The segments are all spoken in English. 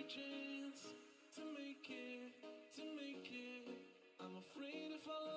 chance to make it. I'm afraid if I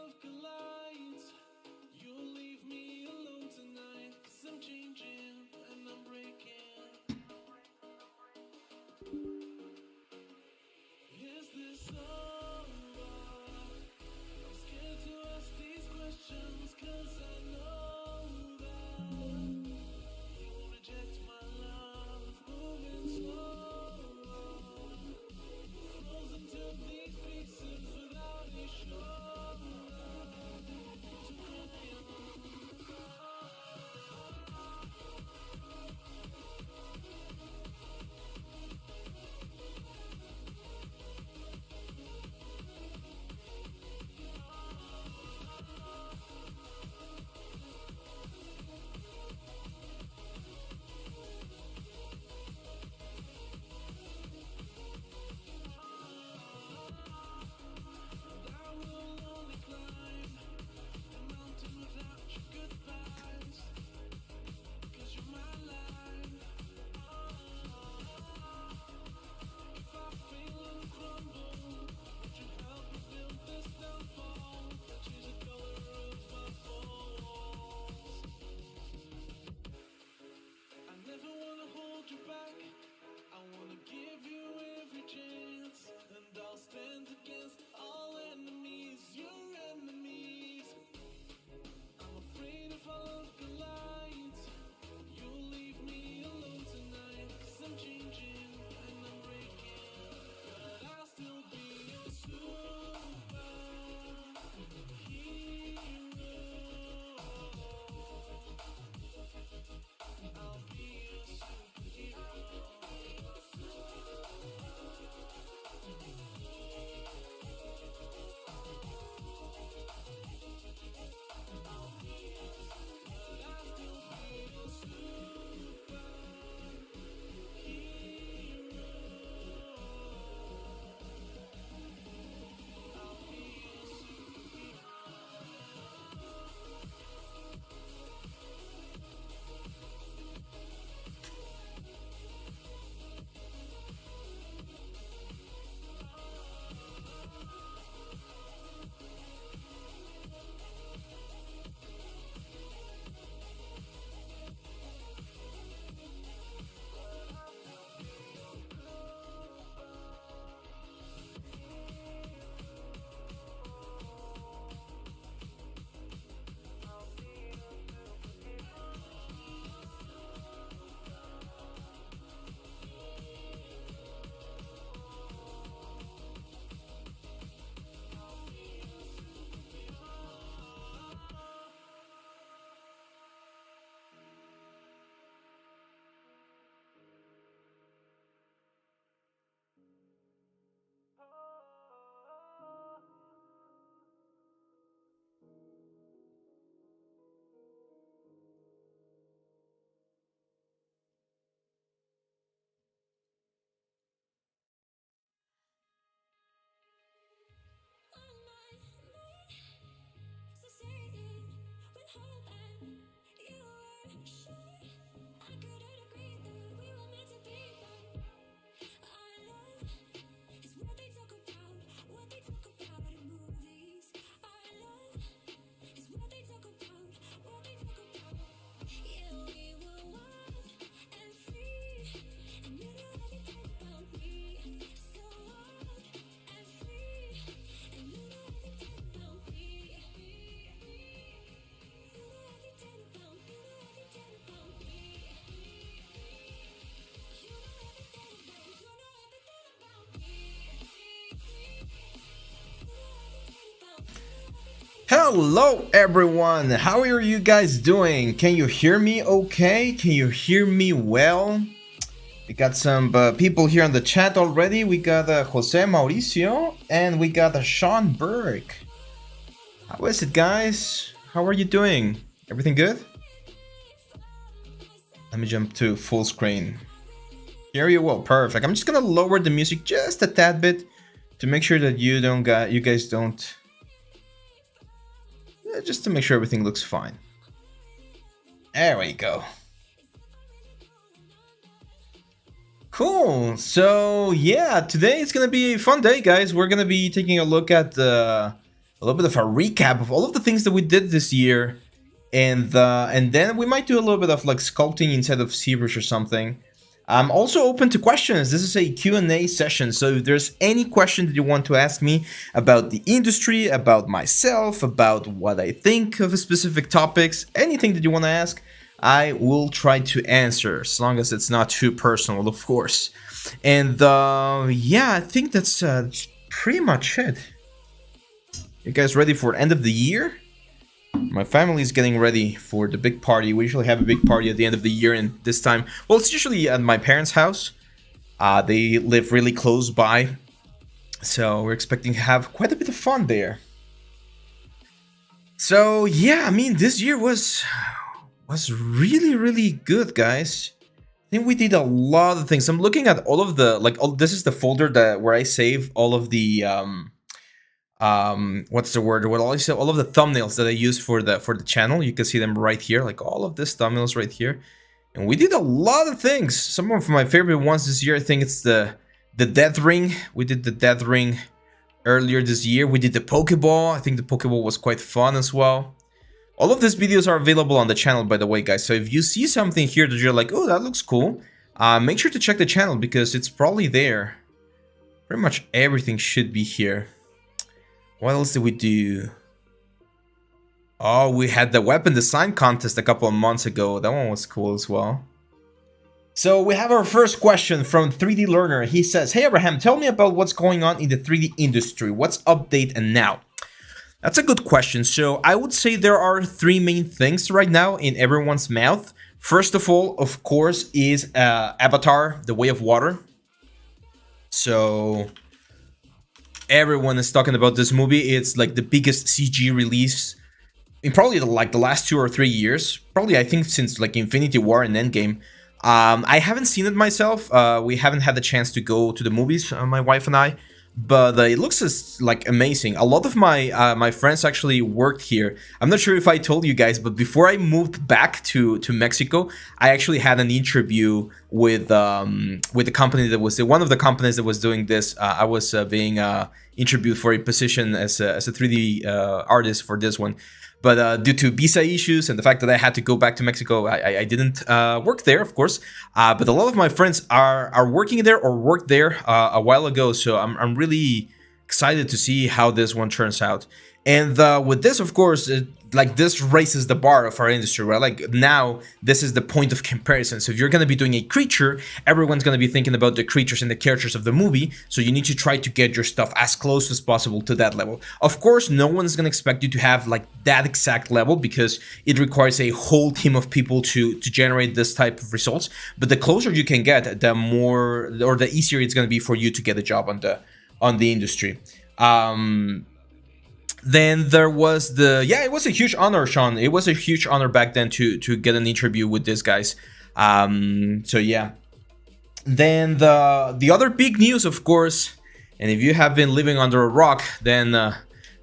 Hello everyone, how are you guys doing? Can you hear me okay? Can you hear me well? We got some people here on the chat already. We got Jose Mauricio and we got Sean Burke. How is it, guys? How are you doing? Everything good? Let me jump to full screen. Hear you well, perfect. I'm just gonna lower the music just a tad bit to make sure that you guys don't. Just to make sure everything looks fine. There we go. Cool. So yeah, today it's gonna be a fun day, guys. We're gonna be taking a look at a little bit of a recap of all of the things that we did this year, and then we might do a little bit of like sculpting inside of ZBrush or something. I'm also open to questions. This is a Q&A session, so if there's any question that you want to ask me about the industry, about myself, about what I think of specific topics, anything that you want to ask, I will try to answer, as long as it's not too personal, of course. And yeah, I think that's pretty much it. You guys ready for end of the year? My family is getting ready for the big party. We usually have a big party at the end of the year, and this time, well, it's usually at my parents' house. They live really close by, so we're expecting to have quite a bit of fun there. So yeah, I mean, this year was really good, guys. I think we did a lot of things. I'm looking at all of the this is the folder where I save all of the what's the word? Well, all of the thumbnails that I use for the channel. You can see them right here, like all of these thumbnails right here. And we did a lot of things. Some of my favorite ones this year, I think it's the Death Ring. We did the Death Ring earlier this year. We did the Pokeball. I think the Pokeball was quite fun as well. All of these videos are available on the channel, by the way, guys. So if you see something here that you're like, oh, that looks cool, make sure to check the channel because it's probably there. Pretty much everything should be here. What else did we do? Oh, we had the weapon design contest a couple of months ago. That one was cool as well. So we have our first question from 3D Learner. He says, hey Abraham, tell me about what's going on in the 3D industry. What's update and now? That's a good question. So I would say there are three main things right now in everyone's mouth. First of all, of course, is Avatar, The Way of Water. So everyone is talking about this movie. It's like the biggest CG release in probably the last 2 or 3 years. Probably, I think, since like Infinity War and Endgame. I haven't seen it myself. We haven't had the chance to go to the movies, my wife and I. But it looks like amazing. A lot of my friends actually worked here. I'm not sure if I told you guys, but before I moved back to Mexico, I actually had an interview with the company that was one of the companies that was doing this. I was being interviewed for a position as a 3D artist for this one. But due to visa issues and the fact that I had to go back to Mexico, I didn't work there, of course. But a lot of my friends are working there or worked there a while ago. So I'm really excited to see how this one turns out. And with this, of course, this raises the bar of our industry, right? Like now, this is the point of comparison. So if you're going to be doing a creature, everyone's going to be thinking about the creatures and the characters of the movie. So you need to try to get your stuff as close as possible to that level. Of course, no one's going to expect you to have like that exact level because it requires a whole team of people to generate this type of results. But the closer you can get, the more or the easier it's going to be for you to get a job on the industry. Then there was it was a huge honor, Sean. It was a huge honor back then to get an interview with these guys. So yeah. Then the other big news, of course, and if you have been living under a rock, then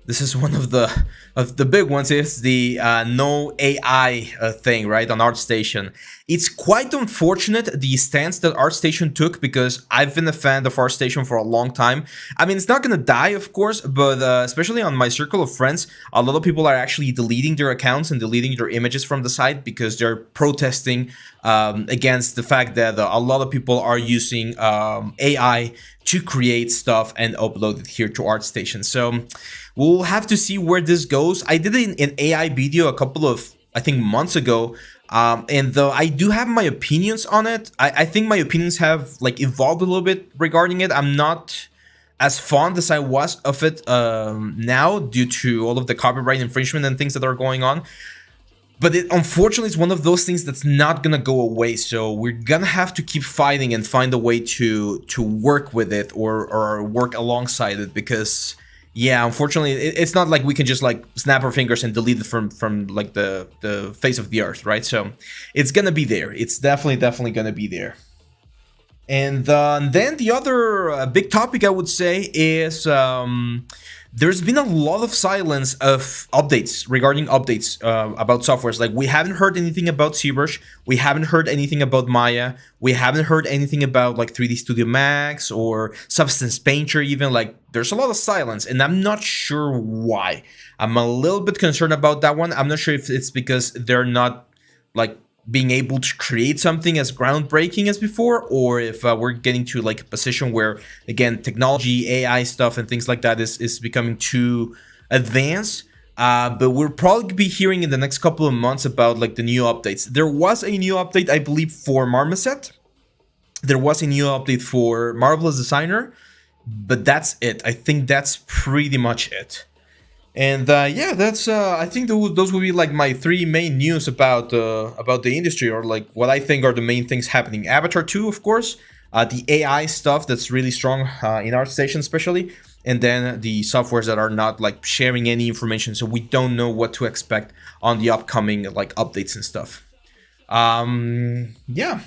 this is one of the big ones. Is the no AI thing, right, on ArtStation. It's quite unfortunate the stance that ArtStation took because I've been a fan of ArtStation for a long time. I mean, it's not gonna die, of course, but especially on my circle of friends, a lot of people are actually deleting their accounts and deleting their images from the site because they're protesting against the fact that a lot of people are using AI to create stuff and upload it here to ArtStation. So we'll have to see where this goes. I did an AI video a couple of, I think, months ago. And though I do have my opinions on it, I think my opinions have like evolved a little bit regarding it. I'm not as fond as I was of it now, due to all of the copyright infringement and things that are going on. But it unfortunately is one of those things that's not gonna go away. So we're gonna have to keep fighting and find a way to work with it, or work alongside it, because yeah, unfortunately it's not like we can just like snap our fingers and delete it from like the face of the earth, right? So it's gonna be there. It's definitely gonna be there. And then the other big topic I would say is there's been a lot of silence of updates regarding updates about softwares. Like, we haven't heard anything about ZBrush, we haven't heard anything about Maya, we haven't heard anything about like 3D Studio Max or Substance Painter even. Like, there's a lot of silence, and I'm not sure why. I'm a little bit concerned about that one. I'm not sure if it's because they're not like being able to create something as groundbreaking as before, or if we're getting to like a position where, again, technology, AI stuff and things like that is becoming too advanced. But we'll probably be hearing in the next couple of months about like the new updates. There was a new update, I believe, for Marmoset. There was a new update for Marvelous Designer, but that's it. I think that's pretty much it. And yeah, that's I think those would be like my three main news about the industry, or like what I think are the main things happening. Avatar 2, of course, the AI stuff that's really strong in ArtStation especially, and then the softwares that are not like sharing any information, so we don't know what to expect on the upcoming like updates and stuff. Yeah.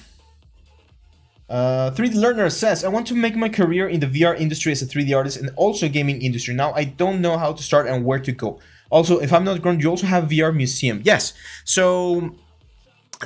3D Learner says, I want to make my career in the VR industry as a 3D artist and also gaming industry. Now I don't know how to start and where to go. Also, if I'm not wrong, you also have VR museum. Yes. So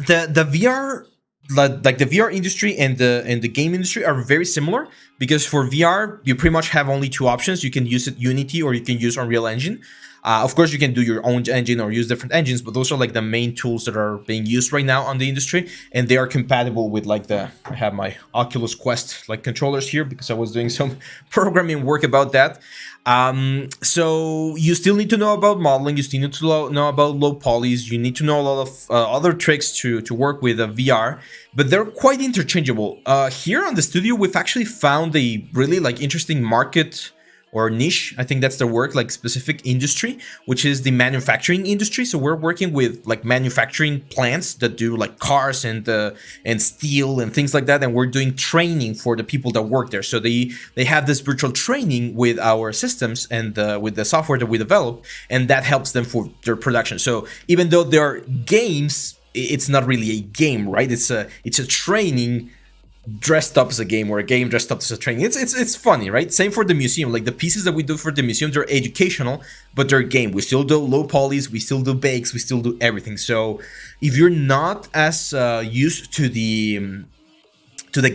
the VR, like the VR industry and the game industry are very similar, because for VR you pretty much have only two options. You can use Unity or you can use Unreal Engine. Of course, you can do your own engine or use different engines, but those are like the main tools that are being used right now on the industry, and they are compatible with like I have my Oculus Quest like controllers here because I was doing some programming work about that. So you still need to know about modeling, you still need to know about low polys, you need to know a lot of other tricks to work with VR, but they're quite interchangeable. Here on the studio, we've actually found a really like interesting market or niche, I think that's the word, like specific industry, which is the manufacturing industry. So we're working with like manufacturing plants that do like cars and steel and things like that, and we're doing training for the people that work there. So they have this virtual training with our systems and with the software that we develop, and that helps them for their production. So even though there are games, it's not really a game, right? It's a training dressed up as a game, or a game dressed up as a training. It's funny, right? Same for the museum. Like the pieces that we do for the museum, they're educational, but they're game. We still do low polys, we still do bakes, we still do everything. So if you're not as used to the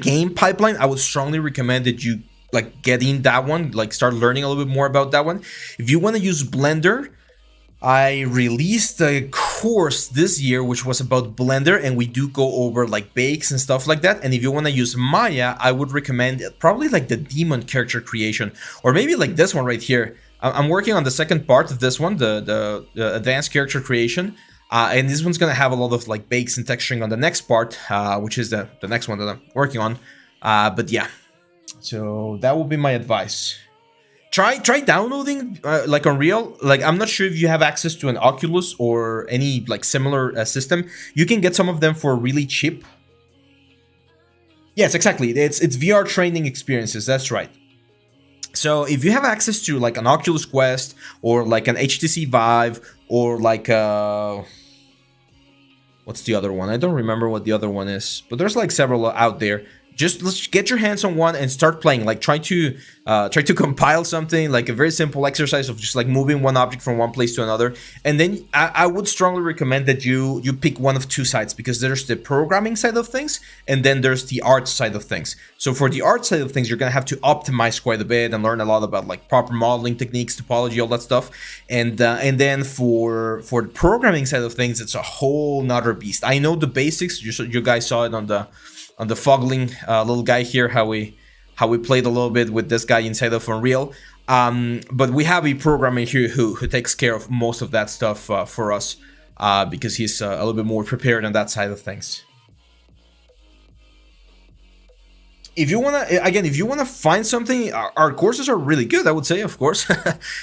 game pipeline, I would strongly recommend that you like get in that one, like start learning a little bit more about that one. If you want to use Blender, I released a course this year which was about Blender, and we do go over like bakes and stuff like that. And if you want to use Maya, I would recommend probably like the demon character creation, or maybe like this one right here. I'm working on the second part of this one, the advanced character creation, and this one's gonna have a lot of like bakes and texturing on the next part, which is the next one that I'm working on. But yeah, so that would be my advice. Try downloading like Unreal. Like, I'm not sure if you have access to an Oculus or any like similar system. You can get some of them for really cheap. Yes, exactly. It's VR training experiences. That's right. So if you have access to like an Oculus Quest or like an HTC Vive or like what's the other one? I don't remember what the other one is, but there's like several out there. Just let's get your hands on one and start playing. Like try to compile something, like a very simple exercise of just like moving one object from one place to another. And then I would strongly recommend that you pick one of two sides, because there's the programming side of things and then there's the art side of things. So for the art side of things, you're gonna have to optimize quite a bit and learn a lot about like proper modeling techniques, topology, all that stuff. And then for the programming side of things, it's a whole nother beast. I know the basics. You guys saw it on the Fogling little guy here, how we played a little bit with this guy inside of Unreal. But we have a programmer here who takes care of most of that stuff for us, because he's a little bit more prepared on that side of things. if you wanna, again, if you wanna find something, our courses are really good, I would say, of course.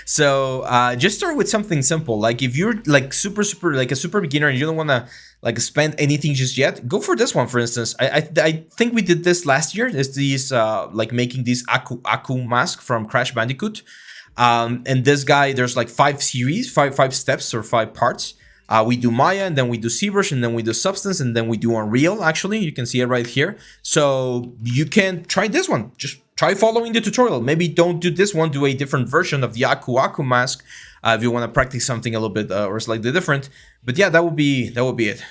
So just start with something simple. Like if you're like super like a super beginner and you don't wanna like spend anything just yet, go for this one, for instance. I think we did this last year. It's these like making this Aku mask from Crash Bandicoot. And this guy, there's like five steps or 5 parts. We do Maya, and then we do ZBrush, and then we do Substance, and then we do Unreal. Actually, you can see it right here. So you can try this one. Just try following the tutorial. Maybe don't do this one. Do a different version of the Aku mask if you want to practice something a little bit or slightly different. But yeah, that would be it.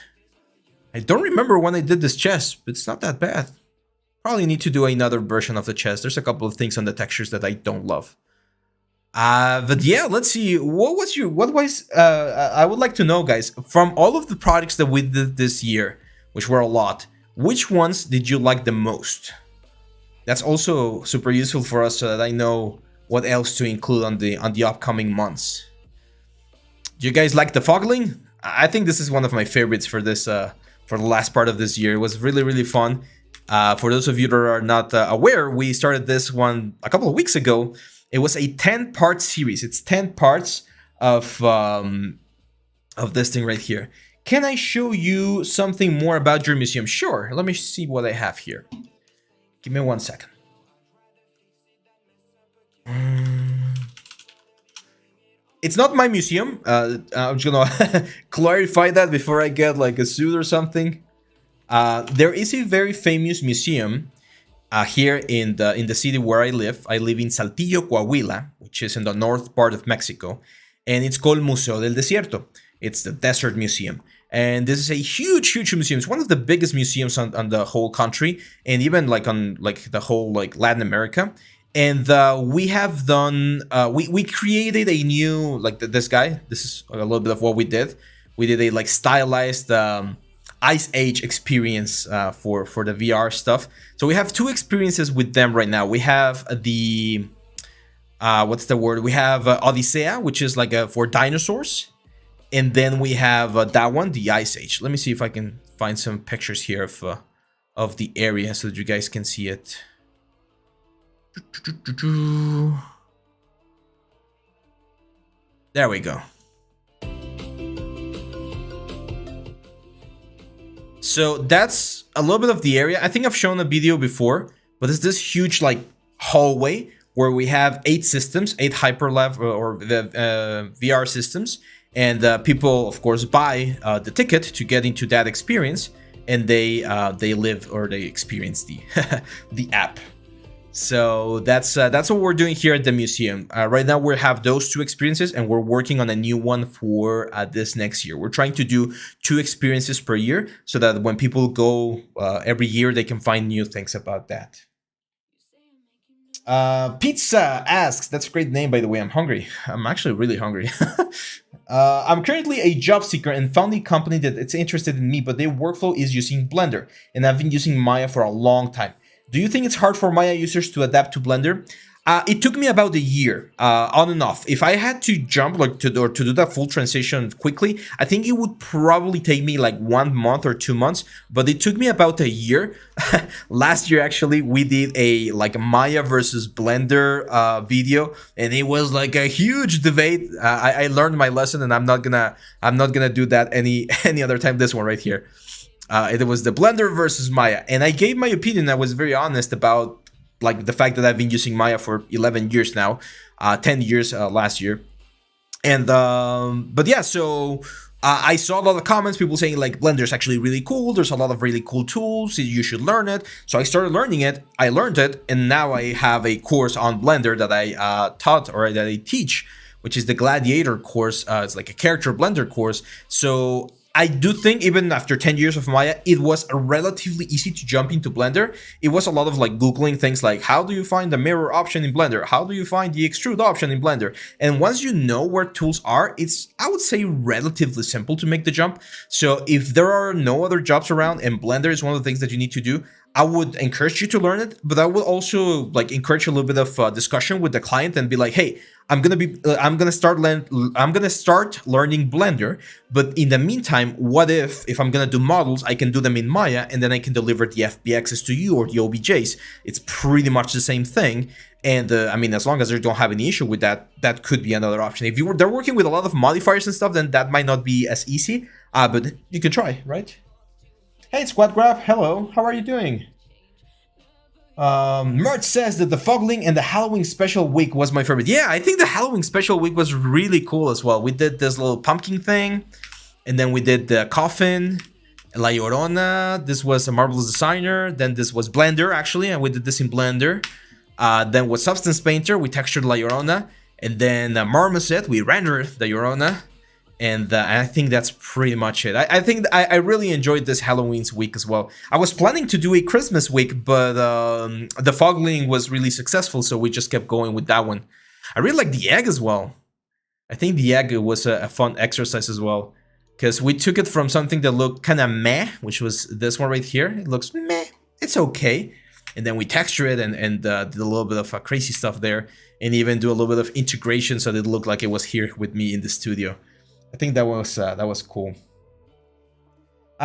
I don't remember when I did this chest, but it's not that bad. Probably need to do another version of the chest. There's a couple of things on the textures that I don't love. But yeah, let's see. I would like to know, guys, from all of the projects that we did this year, which were a lot, which ones did you like the most? That's also super useful for us so that I know what else to include on the upcoming months. Do you guys like the Fogling? I think this is one of my favorites for this for the last part of this year. It was really fun. For those of you that are not aware, we started this one a couple of weeks ago. It was a 10-part series. It's 10 parts of this thing right here. Can I show you something more about your museum? Sure. Let me see what I have here. Give me 1 second. It's not my museum. I'm just gonna clarify that before I get like a suit or something. There is a very famous museum here in the city where I live. I live in Saltillo, Coahuila, which is in the north part of Mexico, and it's called Museo del Desierto. It's the Desert Museum, and this is a huge museum. It's one of the biggest museums on the whole country, and even like on like the whole like Latin America. And we have done we created a new like this guy. This is a little bit of what we did. We did a like stylized Ice Age experience for the VR stuff. So we have 2 experiences with them right now. We have the what's the word? We have Odyssea, which is like for dinosaurs, and then we have that one, the Ice Age. Let me see if I can find some pictures here of the area so that you guys can see it. There we go. So that's a little bit of the area. I think I've shown a video before, but it's this huge like hallway where we have 8 systems, 8 hyperlab or VR systems, and people, of course, buy the ticket to get into that experience, and they live or they experience the the app. So that's what we're doing here at the museum. Right now we have those 2 experiences, and we're working on a new one for this next year. We're trying to do 2 experiences per year so that when people go every year, they can find new things about that. Pizza asks, that's a great name, by the way. I'm hungry. I'm actually really hungry. I'm currently a job seeker and found a company that it's interested in me, but their workflow is using Blender, and I've been using Maya for a long time. Do you think it's hard for Maya users to adapt to Blender? It took me about a year, on and off. If I had to jump like to do that full transition quickly, I think it would probably take me like 1 month or 2 months. But it took me about a year. Last year, actually, we did a like Maya versus Blender video, and it was like a huge debate. I learned my lesson, and I'm not gonna do that any other time. This one right here. It was the Blender versus Maya, and I gave my opinion. I was very honest about like the fact that I've been using Maya for 11 years now, 10 years last year. And but yeah, so I saw a lot of comments, people saying like Blender is actually really cool. There's a lot of really cool tools. You should learn it. So I started learning it. I learned it, and now I have a course on Blender that I taught or that I teach, which is the Gladiator course. It's like a character Blender course. So I do think even after 10 years of Maya, it was relatively easy to jump into Blender. It was a lot of like Googling things like, how do you find the mirror option in Blender? How do you find the extrude option in Blender? And once you know where tools are, it's, I would say, relatively simple to make the jump. So if there are no other jobs around and Blender is one of the things that you need to do, I would encourage you to learn it, but I will also like encourage a little bit of discussion with the client and be like, hey, I'm gonna start learning Blender. But in the meantime, what if I'm gonna do models, I can do them in Maya, and then I can deliver the FBXs to you or the OBJs. It's pretty much the same thing. And I mean, as long as they don't have any issue with that, that could be another option. If they're working with a lot of modifiers and stuff, then that might not be as easy. But you can try, right? Hey, Squad Grab, hello. How are you doing? Mert says that the Fogling and the Halloween special week was my favorite. Yeah, I think the Halloween special week was really cool as well. We did this little pumpkin thing, and then we did the coffin, La Llorona. This was a Marvelous Designer. Then this was Blender, actually, and we did this in Blender. Then with Substance Painter, we textured La Llorona. And then Marmoset, we rendered the Llorona. And I think that's pretty much it. I think I really enjoyed this Halloween's week as well. I was planning to do a Christmas week, but the Fogling was really successful, so we just kept going with that one. I really like the egg as well. I think the egg was a fun exercise as well, because we took it from something that looked kind of meh, which was this one right here. It looks meh, it's okay. And then we texture it and did a little bit of crazy stuff there, and even do a little bit of integration so that it looked like it was here with me in the studio. I think that was cool.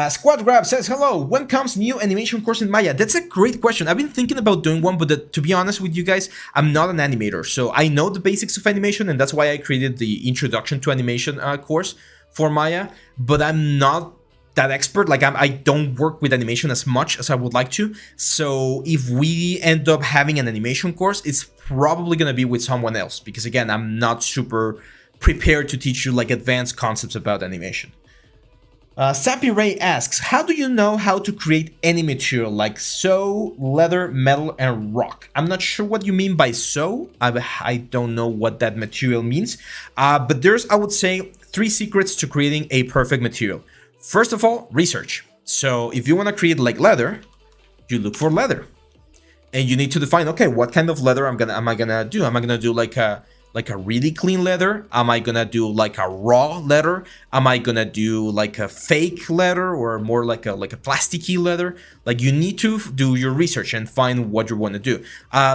Squad Grab says, hello, when comes new animation course in Maya? That's a great question. I've been thinking about doing one, but to be honest with you guys, I'm not an animator. So I know the basics of animation, and that's why I created the Introduction to Animation course for Maya, but I'm not that expert. Like, I don't work with animation as much as I would like to. So if we end up having an animation course, it's probably going to be with someone else, because again, I'm not super prepared to teach you like advanced concepts about animation. Sappy Ray asks, how do you know how to create any material like sew, leather, metal, and rock? I'm not sure what you mean by sew. I don't know what that material means. But there's, I would say, 3 secrets to creating a perfect material. First of all, research. So if you want to create like leather, you look for leather. And you need to define, okay, what kind of leather am I gonna do? Am I gonna do like a really clean leather? Am I gonna do like a raw leather? Am I gonna do like a fake leather, or more like a plasticky leather? Like, you need to do your research and find what you want to do.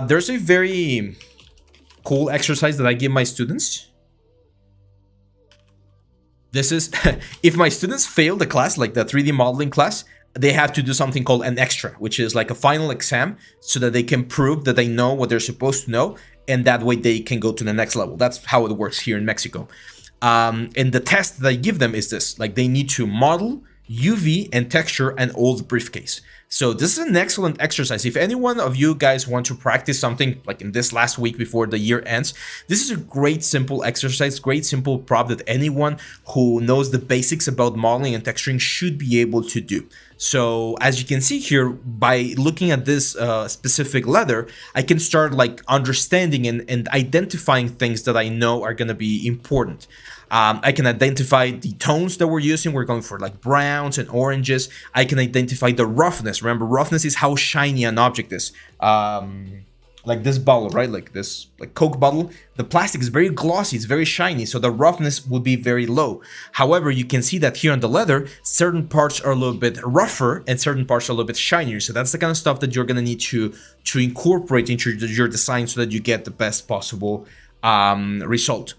There's a very cool exercise that I give my students. This is, if my students fail the class, like the 3D modeling class, they have to do something called an extra, which is like a final exam, so that they can prove that they know what they're supposed to know, and that way they can go to the next level. That's how it works here in Mexico. And the test that I give them is this, like, they need to model, UV, and texture an old briefcase. So this is an excellent exercise. If any one of you guys want to practice something like in this last week before the year ends, this is a great simple exercise, great simple prop that anyone who knows the basics about modeling and texturing should be able to do. So as you can see here, by looking at this specific leather, I can start like understanding and identifying things that I know are going to be important. I can identify the tones that we're using. We're going for like browns and oranges. I can identify the roughness. Remember, roughness is how shiny an object is. Like this bottle, right? Like this, like Coke bottle. The plastic is very glossy, it's very shiny, so the roughness would be very low. However, you can see that here on the leather, certain parts are a little bit rougher and certain parts are a little bit shinier. So that's the kind of stuff that you're gonna need to incorporate into your design so that you get the best possible result.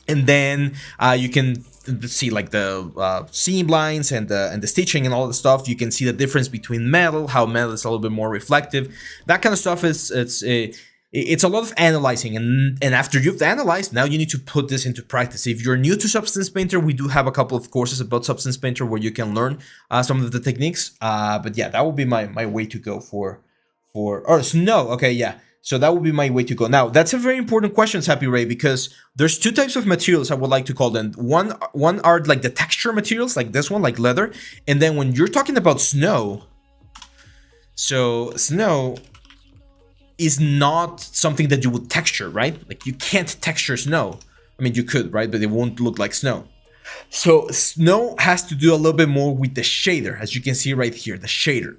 And then you can see like the seam lines and the stitching and all the stuff. You can see the difference between metal, how metal is a little bit more reflective. That kind of stuff is it's a lot of analyzing, and after you've analyzed, now you need to put this into practice. If you're new to Substance Painter, we do have a couple of courses about Substance Painter where you can learn some of the techniques. But yeah, that would be my way to go for snow. Okay, yeah. So that would be my way to go. Now, that's a very important question, Happy Ray, because there's 2 types of materials I would like to call them. One are like the texture materials, like this one, like leather. And then when you're talking about snow, so snow is not something that you would texture, right? Like, you can't texture snow. I mean, you could, right? But it won't look like snow. So snow has to do a little bit more with the shader, as you can see right here, the shader.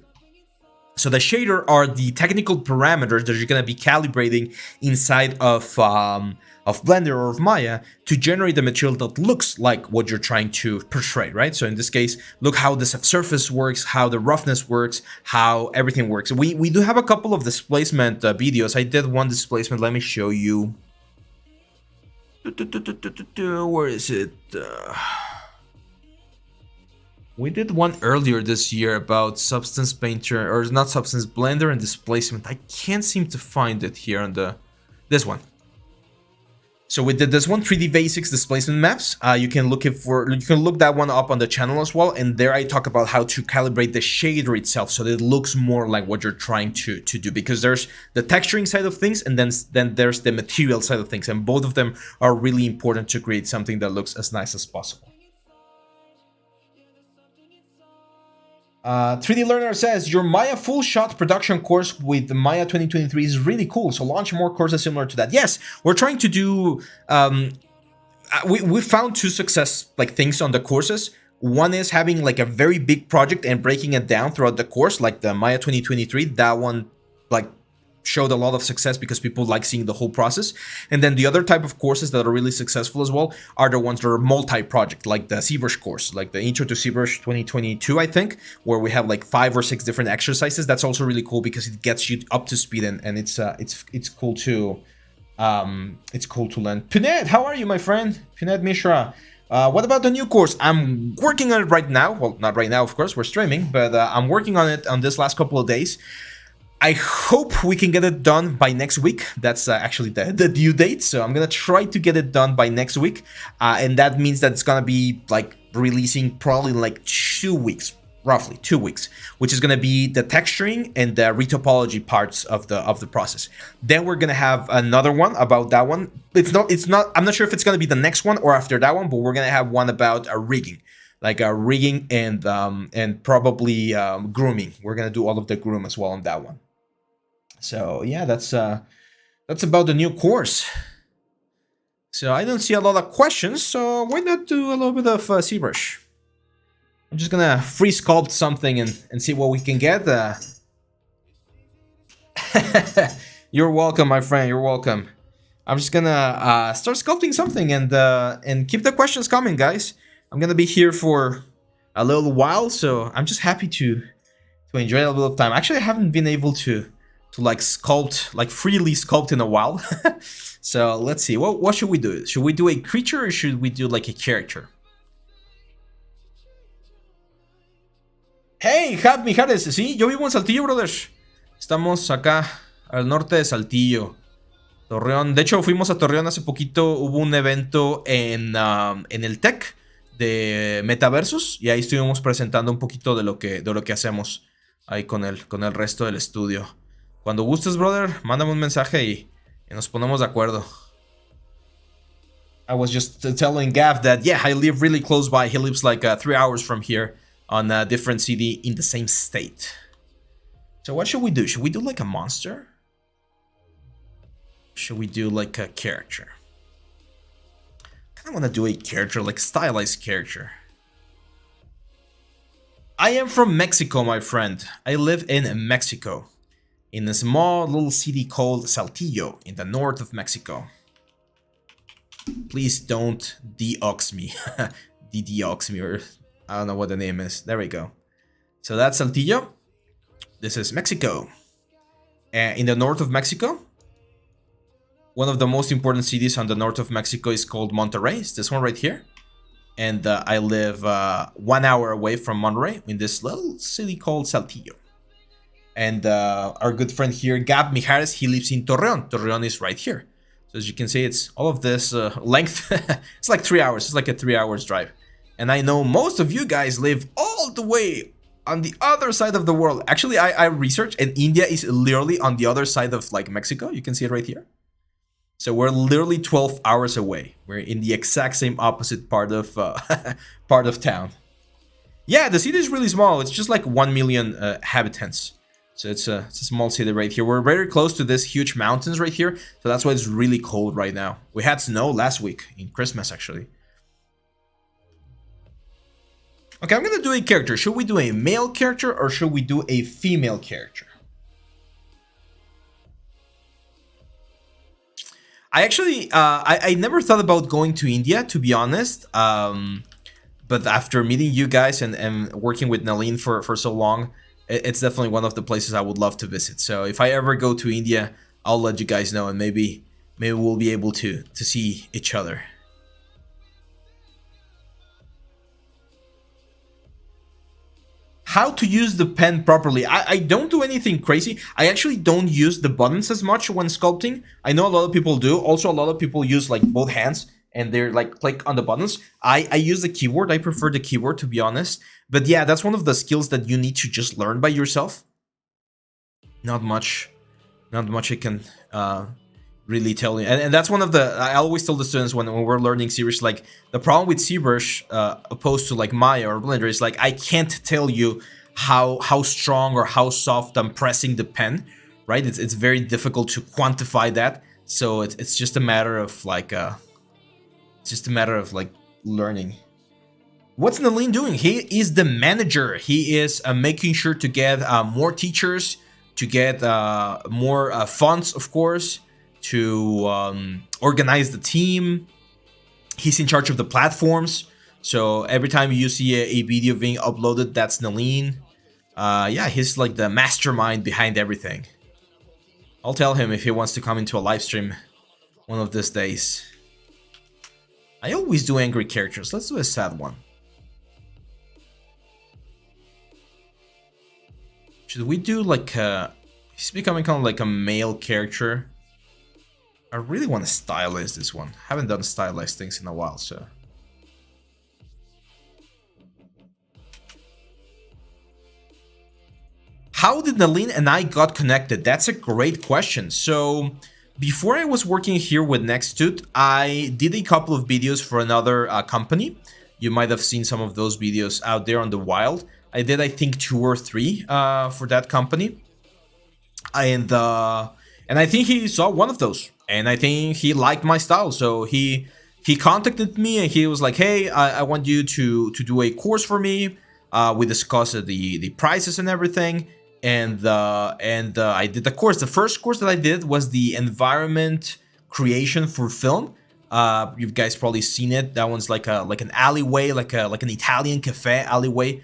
So the shader are the technical parameters that you're going to be calibrating inside of Blender or of Maya to generate the material that looks like what you're trying to portray, right? So in this case, look how the surface works, how the roughness works, how everything works. We do have a couple of displacement videos. I did one displacement. Let me show you. Where is it? We did one earlier this year about Substance Painter, or not Substance, Blender and Displacement. I can't seem to find it here on this one. So we did this one, 3D Basics Displacement Maps. You can look that one up on the channel as well, and there I talk about how to calibrate the shader itself so that it looks more like what you're trying to do, because there's the texturing side of things and then there's the material side of things, and both of them are really important to create something that looks as nice as possible. 3D Learner says, your Maya full shot production course with Maya 2023 is really cool. So launch more courses similar to that. Yes, we're trying to do, we found two success things on the courses. One is having like a very big project and breaking it down throughout the course, like the Maya 2023. That one showed a lot of success because people like seeing the whole process. And then the other type of courses that are really successful as well are the ones that are multi-project, like the ZBrush course, like the Intro to ZBrush 2022, I think, where we have like 5 or 6 different exercises. That's also really cool because it gets you up to speed, and it's cool to learn. Punet, how are you, my friend? Punet Mishra. What about the new course? I'm working on it right now. Well, not right now, of course, we're streaming, but I'm working on it on this last couple of days. I hope we can get it done by next week. That's actually the due date. So I'm going to try to get it done by next week. And that means that it's going to be releasing probably in 2 weeks, roughly 2 weeks, which is going to be the texturing and the retopology parts of the process. Then we're going to have another one about that one. I'm not sure if it's going to be the next one or after that one, but we're going to have one about rigging. Rigging and probably grooming. We're going to do all of the groom as well on that one. So yeah, that's about the new course. So I don't see a lot of questions, so why not do a little bit of ZBrush? I'm just gonna free sculpt something and see what we can get. You're welcome, my friend. You're welcome. I'm just gonna start sculpting something and keep the questions coming, guys. I'm gonna be here for a little while, so I'm just happy to enjoy a little bit of time. Actually, I haven't been able to sculpt, freely sculpt in a while. So let's see. What should we do? Should we do a creature or should we do a character? Hey, Hat Mijares, sí, yo vivo en Saltillo, brothers. Estamos acá al norte de Saltillo, Torreón. De hecho, fuimos a Torreón hace poquito. Hubo un evento en el Tech de Metaversus y ahí estuvimos presentando un poquito de lo que hacemos ahí con el resto del estudio. Cuando gustes, brother, mándame un mensaje y nos ponemos de acuerdo. I was just telling Gav that, yeah, I live really close by. He lives 3 hours from here on a different city in the same state. So what should we do? Should we do a monster? Should we do a character? I kind of want to do a character, stylized character. I am from Mexico, my friend. I live in Mexico, in a small little city called Saltillo, in the north of Mexico. Please don't de-ox me. De-ox me, or I don't know what the name is. There we go. So that's Saltillo. This is Mexico. In the north of Mexico, one of the most important cities on the north of Mexico is called Monterrey. It's this one right here. And I live 1 hour away from Monterrey in this little city called Saltillo. And our good friend here, Gab Mijares, he lives in Torreón. Torreón is right here. So as you can see, it's all of this length. It's 3 hours. It's a 3 hours drive. And I know most of you guys live all the way on the other side of the world. Actually, I researched, and India is literally on the other side of Mexico. You can see it right here. So we're literally 12 hours away. We're in the exact same opposite part of town. Yeah, the city is really small. It's just 1 million inhabitants. So it's a small city right here. We're very close to this huge mountains right here. So that's why it's really cold right now. We had snow last week in Christmas, actually. Okay, I'm gonna do a character. Should we do a male character or should we do a female character? I actually, I never thought about going to India, to be honest. But after meeting you guys and working with Nalin for so long, it's definitely one of the places I would love to visit. So if I ever go to India, I'll let you guys know, and maybe maybe we'll be able to see each other. How to use the pen properly. I don't do anything crazy. I actually don't use the buttons as much when sculpting. I know a lot of people do. Also, a lot of people use like both hands and they're like click on the buttons. I use the keyboard. I prefer the keyboard, to be honest. But yeah, that's one of the skills that you need to just learn by yourself. Not much I can really tell you. And that's one of the, I always tell the students when we're learning ZBrush, like the problem with ZBrush opposed to like Maya or Blender is like I can't tell you how strong or how soft I'm pressing the pen, right? It's very difficult to quantify that. So it's just a matter of like learning. What's Nalin doing? He is the manager. He is making sure to get more teachers, to get more funds, of course, to organize the team. He's in charge of the platforms. So every time you see a video being uploaded, that's Nalin. Yeah, he's like the mastermind behind everything. I'll tell him if he wants to come into a live stream one of these days. I always do angry characters. Let's do a sad one. Should we do like a... He's becoming kind of like a male character. I really want to stylize this one. Haven't done stylized things in a while, so... How did Nalin and I got connected? That's a great question. So, before I was working here with Nexttut, I did a couple of videos for another company. You might have seen some of those videos out there on the wild. I did, I think, 2 or 3 for that company. And I think he saw one of those. And I think he liked my style. So he contacted me and he was like, hey, I want you to do a course for me. We discussed the prices and everything. And I did the course. The first course that I did was the environment creation for film. You guys probably seen it. That one's like an alleyway, like an Italian cafe alleyway.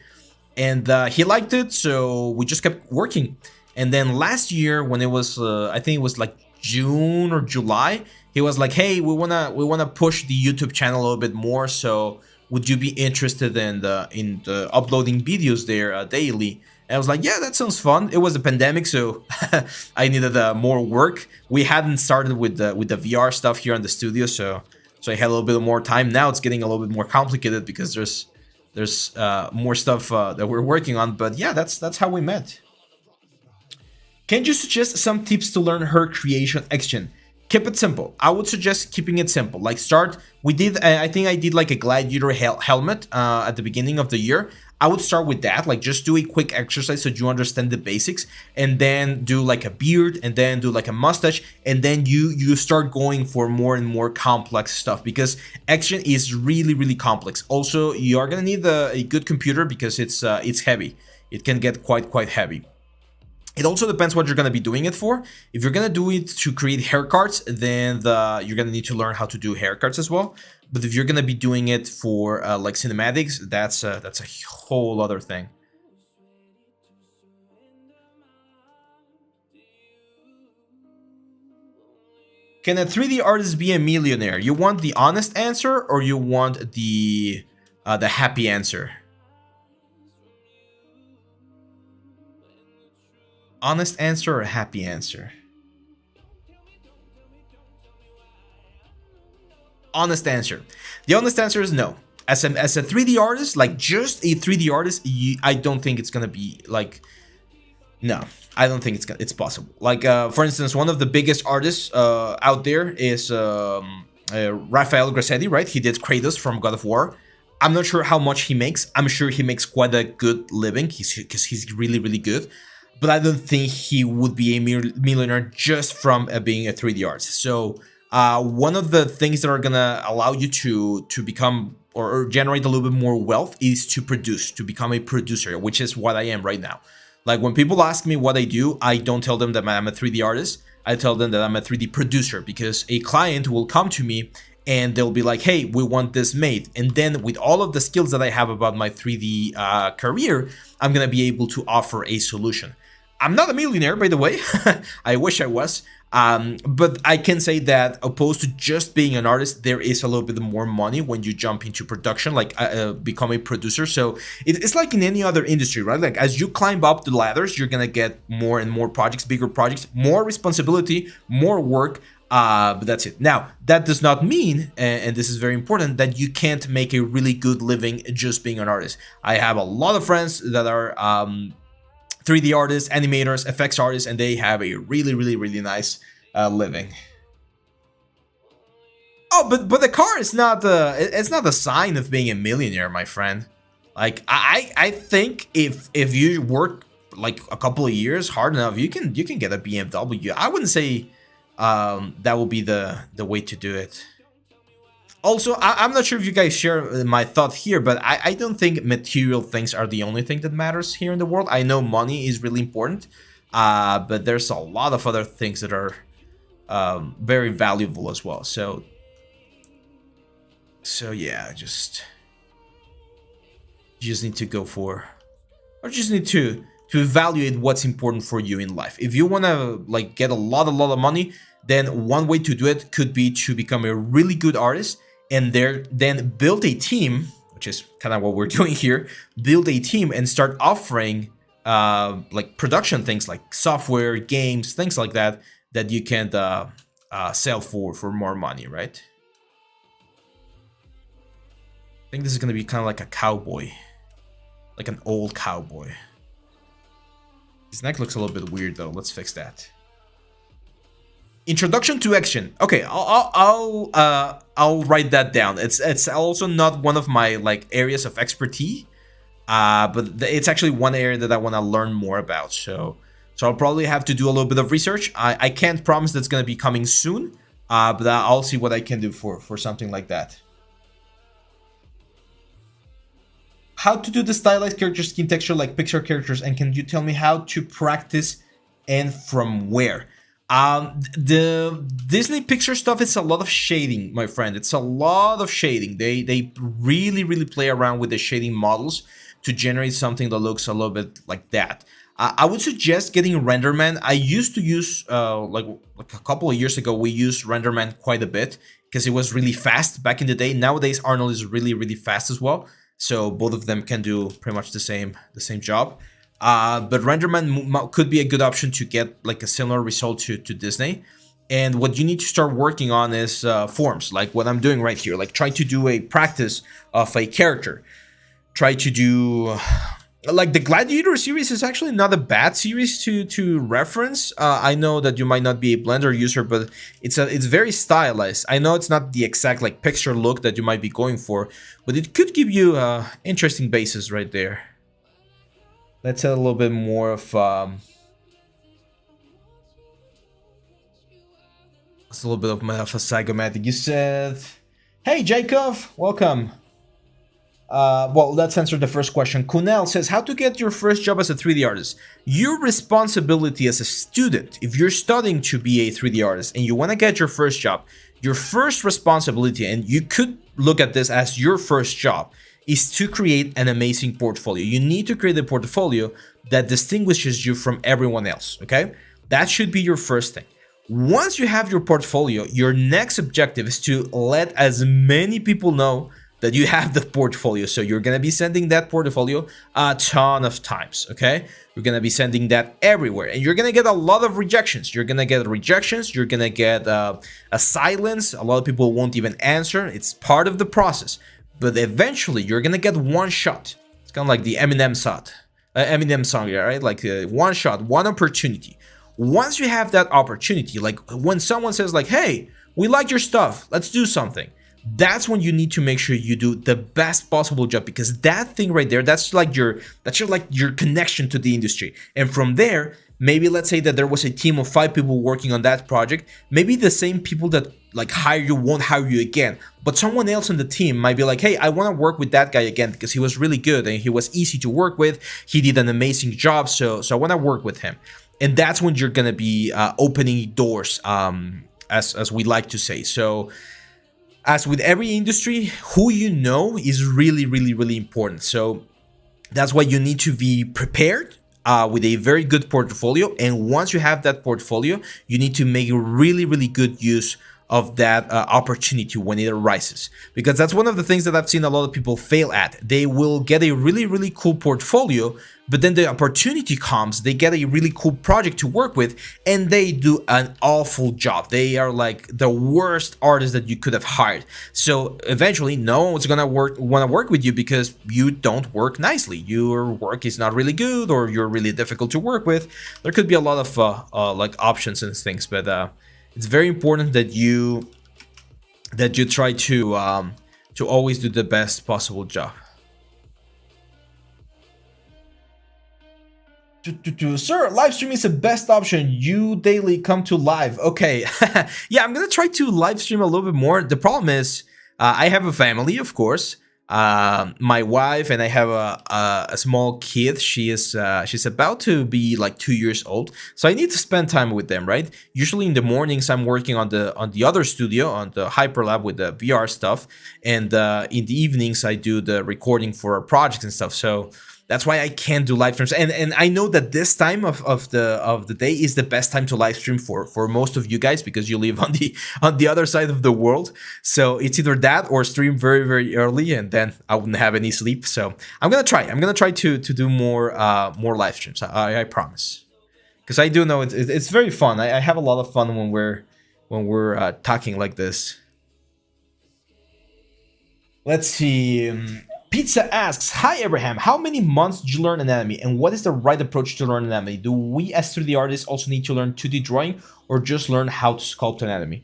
And he liked it, so we just kept working. And then last year, when it was, I think it was like June or July, he was like, "Hey, we wanna push the YouTube channel a little bit more. So would you be interested in the uploading videos there daily?" And I was like, "Yeah, that sounds fun." It was a pandemic, so I needed more work. We hadn't started with the VR stuff here in the studio, so I had a little bit more time. Now it's getting a little bit more complicated because there's more stuff that we're working on. But yeah, that's how we met. Can you suggest some tips to learn her creation action? Keep it simple. I would suggest keeping it simple. Like start, we did, I think I did like a gladiator helmet at the beginning of the year. I would start with that, like just do a quick exercise so you understand the basics, and then do like a beard, and then do like a mustache, and then you start going for more and more complex stuff, because action is really complex. Also, you are gonna need a good computer because it's heavy. It can get quite heavy. It also depends what you're going to be doing it for. If you're going to do it to create haircuts, then you're going to need to learn how to do haircuts as well. But if you're going to be doing it for like cinematics, that's a whole other thing. Can a 3D artist be a millionaire? You want the honest answer or you want the happy answer? Honest answer or a happy answer? Honest answer. The honest answer is no. As a 3D artist, like just a 3D artist, I don't think it's gonna be like, no, I don't think it's possible. Like for instance, one of the biggest artists out there is Rafael Grassetti, right? He did Kratos from God of War. I'm not sure how much he makes. I'm sure he makes quite a good living because he's really good. But I don't think he would be a millionaire just from being a 3D artist. So one of the things that are gonna allow you to become or generate a little bit more wealth is to produce, to become a producer, which is what I am right now. Like when people ask me what I do, I don't tell them that I'm a 3D artist. I tell them that I'm a 3D producer, because a client will come to me and they'll be like, hey, we want this made. And then with all of the skills that I have about my 3D career, I'm gonna be able to offer a solution. I'm not a millionaire, by the way. I wish I was. But I can say that opposed to just being an artist, there is a little bit more money when you jump into production, like become a producer. So it's like in any other industry, right? Like as you climb up the ladders, you're gonna get more and more projects, bigger projects, more responsibility, more work. But that's it. Now, that does not mean, and this is very important, that you can't make a really good living just being an artist. I have a lot of friends that are 3D artists, animators, effects artists, and they have a really, really, really nice living. Oh, but the car is not it's not a sign of being a millionaire, my friend. Like I think if you work like a couple of years hard enough, you can get a BMW. I wouldn't say that will be the way to do it. Also, I'm not sure if you guys share my thought here, but I don't think material things are the only thing that matters here in the world. I know money is really important, but there's a lot of other things that are very valuable as well. So yeah, you just need to go for, or just need to evaluate what's important for you in life. If you want to like get a lot of money, then one way to do it could be to become a really good artist, and then build a team, which is kind of what we're doing here. Build a team and start offering like production things like software, games, things like that you can sell for more money, right? I think this is gonna be kind of like a cowboy, like an old cowboy. His neck looks a little bit weird though. Let's fix that. Introduction to action. Okay, I'll write that down. It's also not one of my like areas of expertise, but it's actually one area that I want to learn more about. So I'll probably have to do a little bit of research. I can't promise that's gonna be coming soon, but I'll see what I can do for something like that. How to do the stylized character skin texture like Pixar characters, and can you tell me how to practice and from where? The Disney Pixar stuff is a lot of shading, my friend. It's a lot of shading. They really play around with the shading models to generate something that looks a little bit like that. I would suggest getting RenderMan. I used to use like a couple of years ago, we used RenderMan quite a bit because it was really fast back in the day. Nowadays Arnold is really fast as well, so both of them can do pretty much the same job. But RenderMan could be a good option to get like a similar result to Disney. And what you need to start working on is forms, like what I'm doing right here. Like try to do a practice of a character. Try to do like the Gladiator series is actually not a bad series to reference. I know that you might not be a Blender user, but it's very stylized. I know it's not the exact like picture look that you might be going for, but it could give you interesting bases right there. Let's add a little bit more of it's a little bit of a zygomatic. You said, "Hey Jacob, welcome." Well, let's answer the first question. Kunal says, "How to get your first job as a 3D artist? Your responsibility as a student, if you're studying to be a 3D artist and you want to get your first job, your first responsibility, and you could look at this as your first job, is to create an amazing portfolio. You need to create a portfolio that distinguishes you from everyone else, okay? That should be your first thing. Once you have your portfolio, your next objective is to let as many people know that you have the portfolio. So you're gonna be sending that portfolio a ton of times, okay? You're gonna be sending that everywhere, and you're gonna get a lot of rejections. You're gonna get rejections, you're gonna get a silence. A lot of people won't even answer. It's part of the process. But eventually, you're gonna get one shot. It's kind of like the Eminem song, yeah, right? Like one shot, one opportunity. Once you have that opportunity, like when someone says like, "Hey, we like your stuff, let's do something," that's when you need to make sure you do the best possible job, because that thing right there, that's your connection to the industry. And from there, maybe let's say that there was a team of 5 people working on that project. Maybe the same people that like hire you won't hire you again, but someone else on the team might be like, "Hey, I want to work with that guy again because he was really good and he was easy to work with. He did an amazing job, so I want to work with him." And that's when you're gonna be opening doors, as we like to say. So, as with every industry, who you know is really important. So that's why you need to be prepared with a very good portfolio. And once you have that portfolio, you need to make really, really good use of that opportunity when it arises, because that's one of the things that I've seen a lot of people fail at. They will get a really, really cool portfolio, but then the opportunity comes, they get a really cool project to work with, and they do an awful job. They are like the worst artist that you could have hired. So eventually no one's gonna want to work with you because you don't work nicely. Your work is not really good, or you're really difficult to work with. There could be a lot of like options and things, but it's very important that you try to always do the best possible job. Sir, live stream is the best option. You daily come to live. Okay, yeah, I'm gonna try to live stream a little bit more. The problem is, I have a family, of course. My wife, and I have a small kid. She's about to be like 2 years old, so I need to spend time with them, right? Usually in the mornings I'm working on the other studio, on the Hyperlab with the VR stuff, and in the evenings I do the recording for our projects and stuff. So that's why I can't do live streams, and I know that this time of the day is the best time to live stream for most of you guys, because you live on the other side of the world. So it's either that or stream very, very early, and then I wouldn't have any sleep. So I'm gonna try to do more live streams. I promise, because I do know it's very fun. I have a lot of fun when we're talking like this. Let's see. Pizza asks, "Hi Abraham, how many months did you learn anatomy, and what is the right approach to learn anatomy? Do we as 3D artists also need to learn 2D drawing, or just learn how to sculpt anatomy?"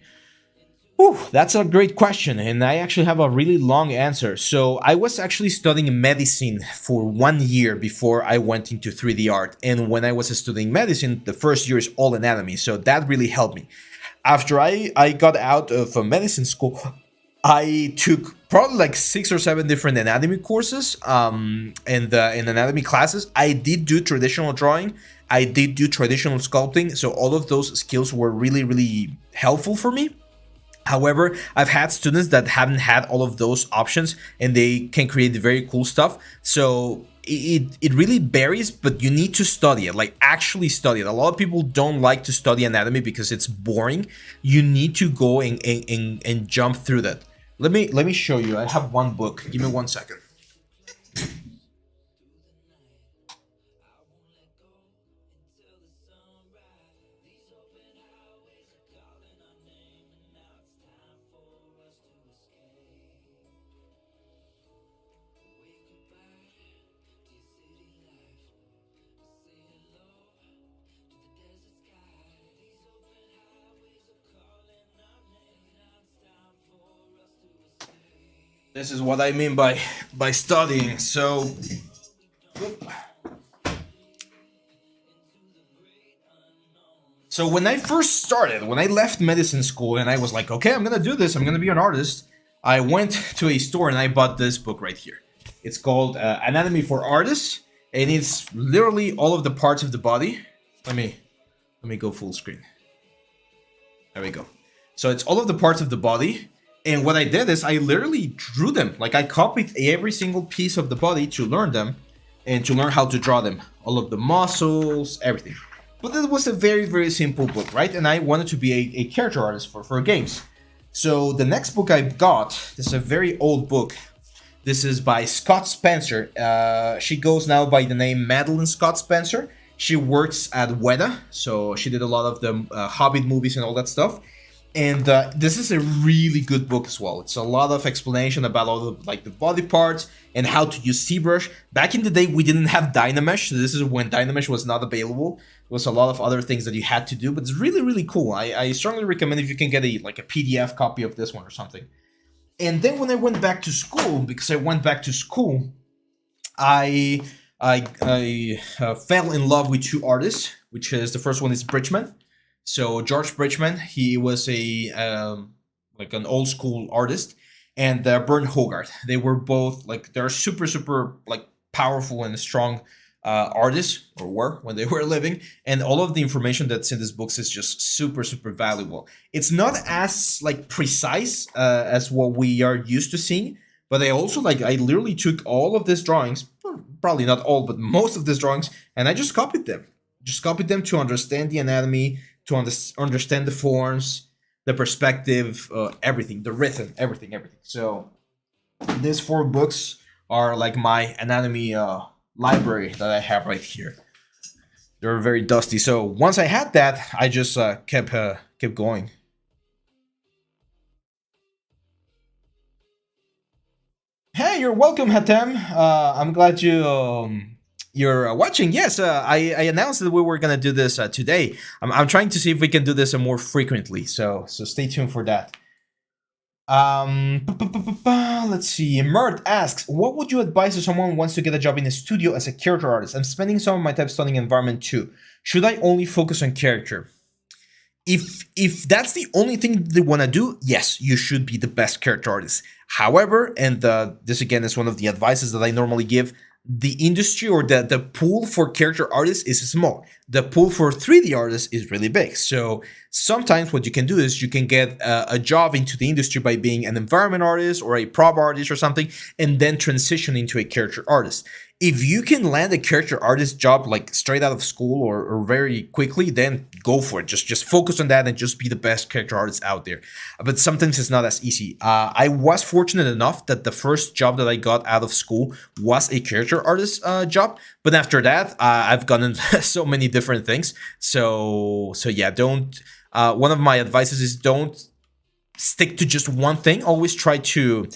Whew, that's a great question, and I actually have a really long answer. So I was actually studying medicine for 1 year before I went into 3D art, and when I was studying medicine, the first year is all anatomy, so that really helped me. After I got out of medicine school, I took probably like 6 or 7 different anatomy courses, and in anatomy classes. I did do traditional drawing, I did do traditional sculpting, so all of those skills were really, really helpful for me. However, I've had students that haven't had all of those options, and they can create very cool stuff. So it really varies, but you need to study it, like actually study it. A lot of people don't like to study anatomy because it's boring. You need to go and jump through that. Let me show you. I have one book. Give me 1 second. This is what I mean by studying. So when I first started, when I left medicine school and I was like, okay, I'm gonna do this, I'm gonna be an artist, I went to a store and I bought this book right here. It's called Anatomy for Artists, and it's literally all of the parts of the body. Let me go full screen. There we go. So it's all of the parts of the body. And what I did is I literally drew them. Like, I copied every single piece of the body to learn them and to learn how to draw them. All of the muscles, everything. But it was a very, very simple book, right? And I wanted to be a character artist for games. So the next book I got, this is a very old book. This is by Scott Spencer. She goes now by the name Madeline Scott Spencer. She works at Weta, so she did a lot of the Hobbit movies and all that stuff. And this is a really good book as well. It's a lot of explanation about all the the body parts and how to use ZBrush. Back in the day, we didn't have Dynamesh. So this is when Dynamesh was not available. There was a lot of other things that you had to do, but it's really, really cool. I strongly recommend if you can get a PDF copy of this one or something. And then when I went back to school, because I went back to school, I fell in love with 2 artists, which is, the first one is Bridgman. So George Bridgman, he was a an old school artist, and Bernd Hogarth. They were both they're super, super powerful and strong artists, or were when they were living. And all of the information that's in these books is just super, super valuable. It's not as precise as what we are used to seeing, but I also I literally took all of these drawings, probably not all, but most of these drawings, and I just copied them. Just copied them to understand the anatomy, to understand the forms, the perspective, everything, the rhythm, everything. So these 4 books are like my anatomy library that I have right here. They're very dusty. So once I had that, I just kept going. Hey, you're welcome, Hatem. I'm glad you're watching. Yes, I announced that we were gonna do this today. I'm trying to see if we can do this more frequently. So stay tuned for that. Let's see. Mert asks, what would you advise to someone who wants to get a job in a studio as a character artist? I'm spending some of my time studying environment too. Should I only focus on character? If that's the only thing they want to do, yes, you should be the best character artist. However, and this again is one of the advices that I normally give, the industry or the pool for character artists is small. The pool for 3D artists is really big. So sometimes what you can do is you can get a job into the industry by being an environment artist or a prop artist or something, and then transition into a character artist. If you can land a character artist job like straight out of school or very quickly, then go for it. Just focus on that and just be the best character artist out there. But sometimes it's not as easy. I was fortunate enough that the first job that I got out of school was a character artist job. But after that, I've gotten so many different things. So yeah, don't. One of my advices is don't stick to just one thing. Always try to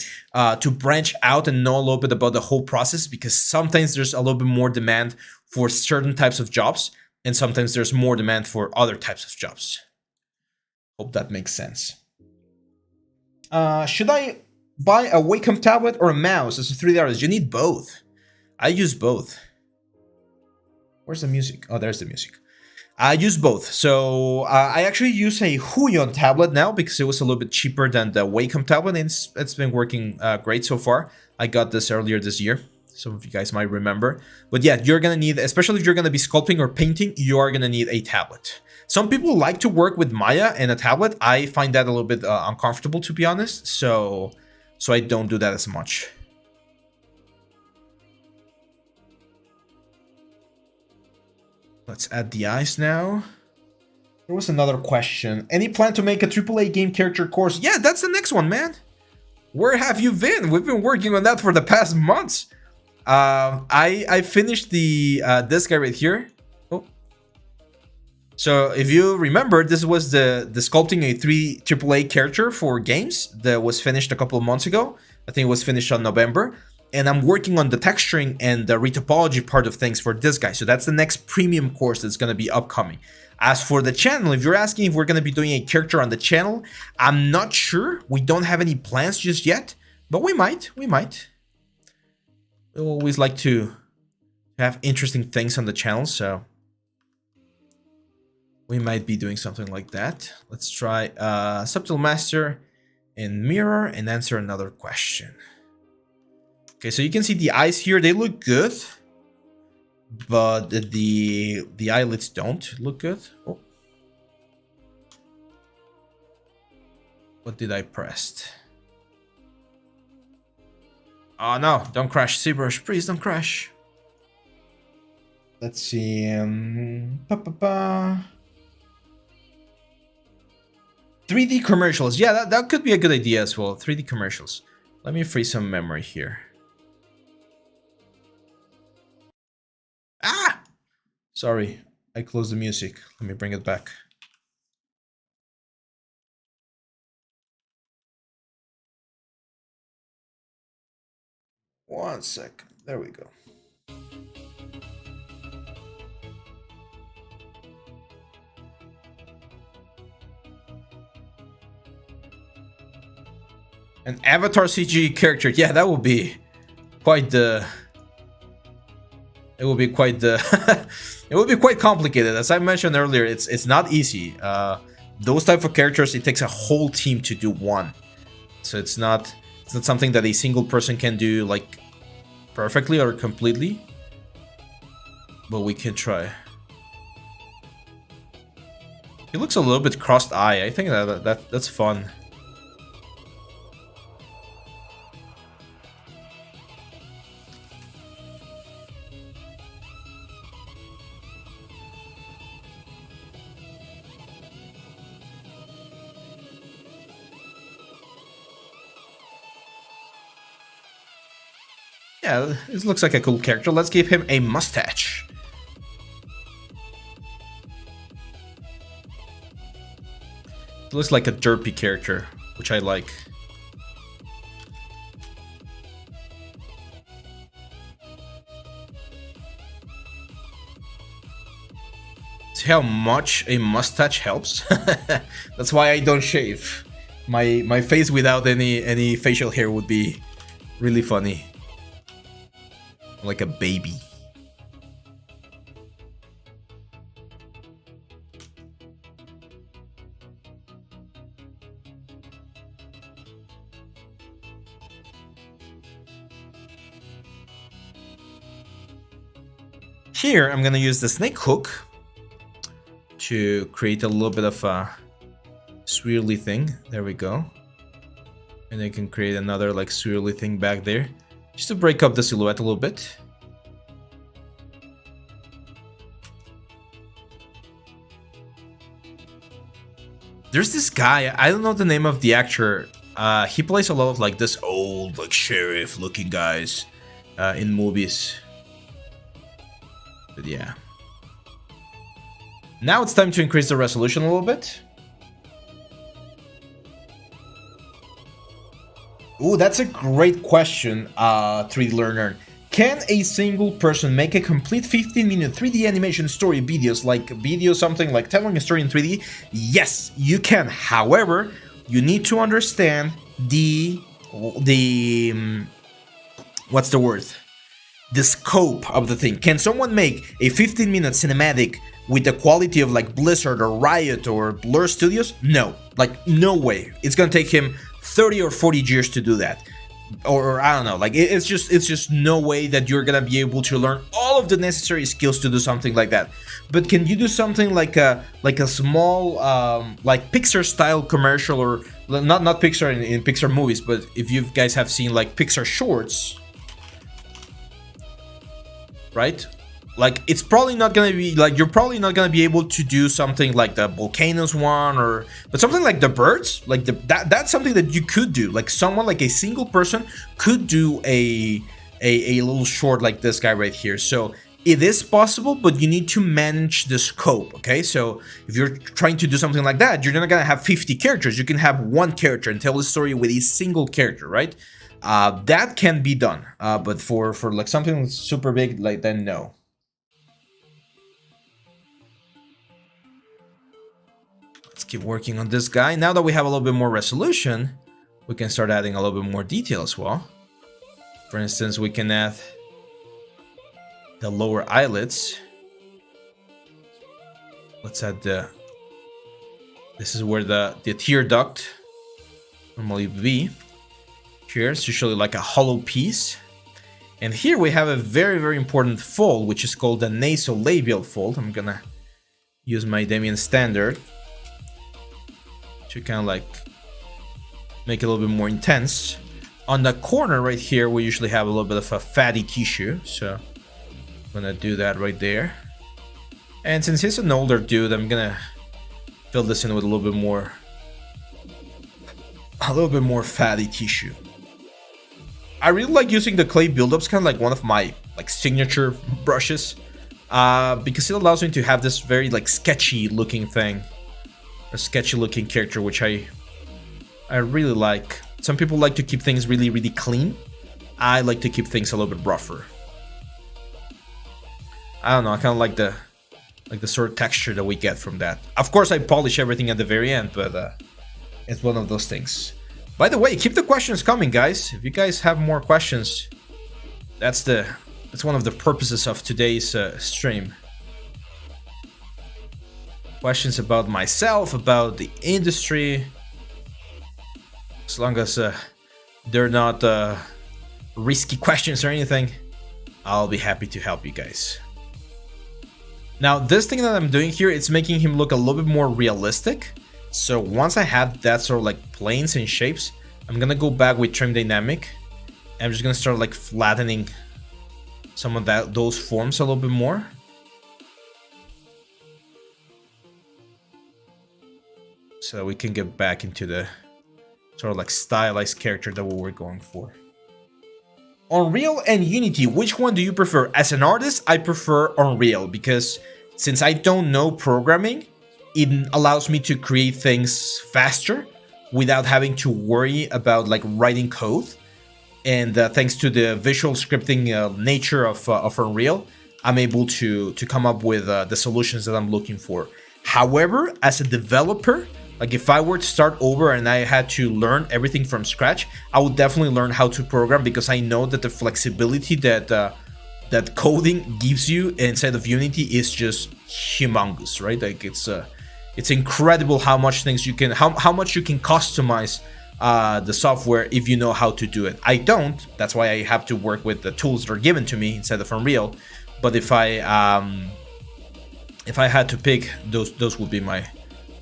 branch out and know a little bit about the whole process, because sometimes there's a little bit more demand for certain types of jobs, and sometimes there's more demand for other types of jobs. Hope that makes sense. Should I buy a Wacom tablet or a mouse as a 3D artist? You need both. I use both. Where's the music? Oh, there's the music. I use both. So I actually use a Huion tablet now because it was a little bit cheaper than the Wacom tablet, and it's been working great so far. I got this earlier this year. Some of you guys might remember. But yeah, you're going to need, especially if you're going to be sculpting or painting, you are going to need a tablet. Some people like to work with Maya and a tablet. I find that a little bit uncomfortable, to be honest. So I don't do that as much. Let's add the eyes now. There was another question. Any plan to make a AAA game character course? Yeah, that's the next one, man. Where have you been? We've been working on that for the past months. I finished the this guy right here. Oh. So if you remember, this was the sculpting a 3 AAA character for games that was finished a couple of months ago. I think it was finished on November. And I'm working on the texturing and the retopology part of things for this guy. So that's the next premium course that's going to be upcoming. As for the channel, if you're asking if we're going to be doing a character on the channel, I'm not sure. We don't have any plans just yet, but we might. We always like to have interesting things on the channel, so we might be doing something like that. Let's try Subtle Master and Mirror and answer another question. Okay, so you can see the eyes here, they look good, but the eyelids don't look good. Oh. What did I press? Oh no, don't crash, ZBrush, please don't crash. Let's see, 3D commercials, yeah, that could be a good idea as well, 3D commercials. Let me free some memory here. Ah! Sorry, I closed the music. Let me bring it back. One sec. There we go. An avatar CG character. Yeah, that would be quite the... It will be quite the it will be quite complicated. As I mentioned earlier, it's not easy. Those type of characters, it takes a whole team to do one. So it's not something that a single person can do like perfectly or completely. But we can try. He looks a little bit crossed eye. I think that's fun. Yeah, this looks like a cool character. Let's give him a mustache. It looks like a derpy character, which I like. See how much a mustache helps? That's why I don't shave. My face without any facial hair would be really funny. Like a baby. Here, I'm gonna use the snake hook to create a little bit of a swirly thing. There we go. And I can create another like swirly thing back there, just to break up the silhouette a little bit. There's this guy, I don't know the name of the actor. He plays a lot of like this old like sheriff looking guys in movies. But yeah. Now it's time to increase the resolution a little bit. Ooh, that's a great question, 3D Learner. Can a single person make a complete 15-minute 3D animation story videos, like something like telling a story in 3D? Yes, you can. However, you need to understand the what's the word? The scope of the thing. Can someone make a 15-minute cinematic with the quality of like Blizzard or Riot or Blur Studios? No, like no way. It's gonna take him 30 or 40 years to do that. Or I don't know, like it's just no way that you're gonna be able to learn all of the necessary skills to do something like that. But can you do something like a small like Pixar style commercial, or not Pixar in Pixar movies, but if you guys have seen like Pixar shorts, right? Like it's probably not gonna be like, you're probably not gonna be able to do something like the volcanoes one, or but something like the birds, like that's something that you could do. Like someone, like a single person could do a little short like this guy right here. So it is possible, but you need to manage the scope. Okay, so if you're trying to do something like that, you're not gonna have 50 characters. You can have one character and tell the story with a single character, right? That can be done, but for like something super big, like then no. Let's keep working on this guy. Now that we have a little bit more resolution, we can start adding a little bit more detail as well. For instance, we can add the lower eyelids. Let's add this is where the tear duct normally would be. Here it's usually like a hollow piece. And here we have a very, very important fold, which is called the nasolabial fold. I'm gonna use my Damien standard to kind of like make it a little bit more intense. On the corner right here, we usually have a little bit of a fatty tissue, so I'm gonna do that right there. And since he's an older dude, I'm gonna fill this in with a little bit more fatty tissue. I really like using the clay buildups, kind of like one of my like signature brushes, because it allows me to have this very like sketchy looking thing. A sketchy looking character, which I really like. Some people like to keep things really, really clean. I like to keep things a little bit rougher. I don't know, I kind of like the sort of texture that we get from that. Of course, I polish everything at the very end, but it's one of those things. By the way, keep the questions coming, guys. If you guys have more questions, that's one of the purposes of today's stream. Questions about myself, about the industry, as long as they're not risky questions or anything, I'll be happy to help you guys. Now, this thing that I'm doing here, it's making him look a little bit more realistic. So once I have that sort of like planes and shapes, I'm gonna go back with trim dynamic. I'm just gonna start like flattening some of those forms a little bit more. So we can get back into the sort of like stylized character that we were going for. Unreal and Unity, which one do you prefer? As an artist, I prefer Unreal because since I don't know programming, it allows me to create things faster without having to worry about like writing code. And thanks to the visual scripting nature of Unreal, I'm able to come up with the solutions that I'm looking for. However, as a developer, like if I were to start over and I had to learn everything from scratch, I would definitely learn how to program because I know that the flexibility that that coding gives you inside of Unity is just humongous, right? Like it's incredible how much things you can, how much you can customize the software if you know how to do it. I don't. That's why I have to work with the tools that are given to me instead of Unreal. But if I had to pick, those would be my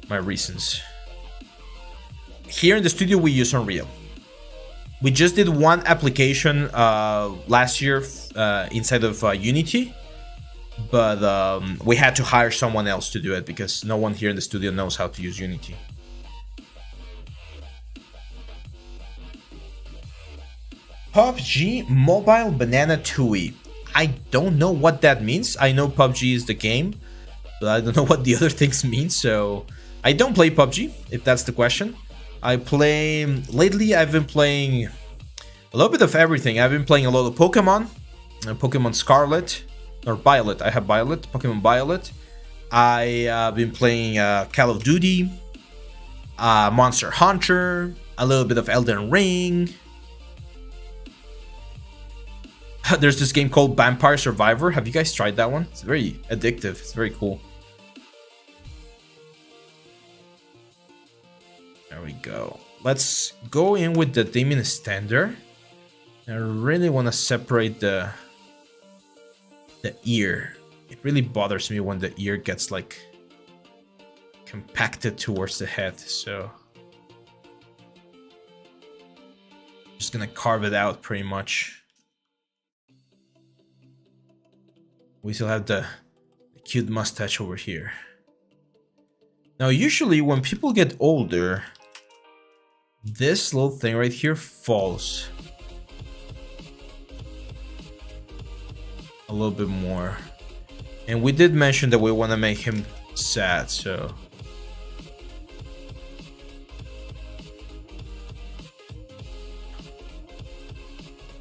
reasons. Here in the studio, we use Unreal. We just did one application last year inside of Unity, but we had to hire someone else to do it because no one here in the studio knows how to use Unity. PUBG Mobile Banana Tooie. I don't know what that means. I know PUBG is the game, but I don't know what the other things mean, so I don't play PUBG, if that's the question. Lately I've been playing a little bit of everything. I've been playing a lot of Pokemon, Pokemon Scarlet, or Violet. I have Violet, Pokemon Violet. I've been playing Call of Duty, Monster Hunter, a little bit of Elden Ring. There's this game called Vampire Survivor. Have you guys tried that one? It's very addictive. It's very cool. There we go. Let's go in with the Demon Standard. I really want to separate the ear. It really bothers me when the ear gets like compacted towards the head. So just gonna carve it out pretty much. We still have the cute mustache over here. Now, usually when people get older, this little thing right here falls a little bit more. And we did mention that we want to make him sad, so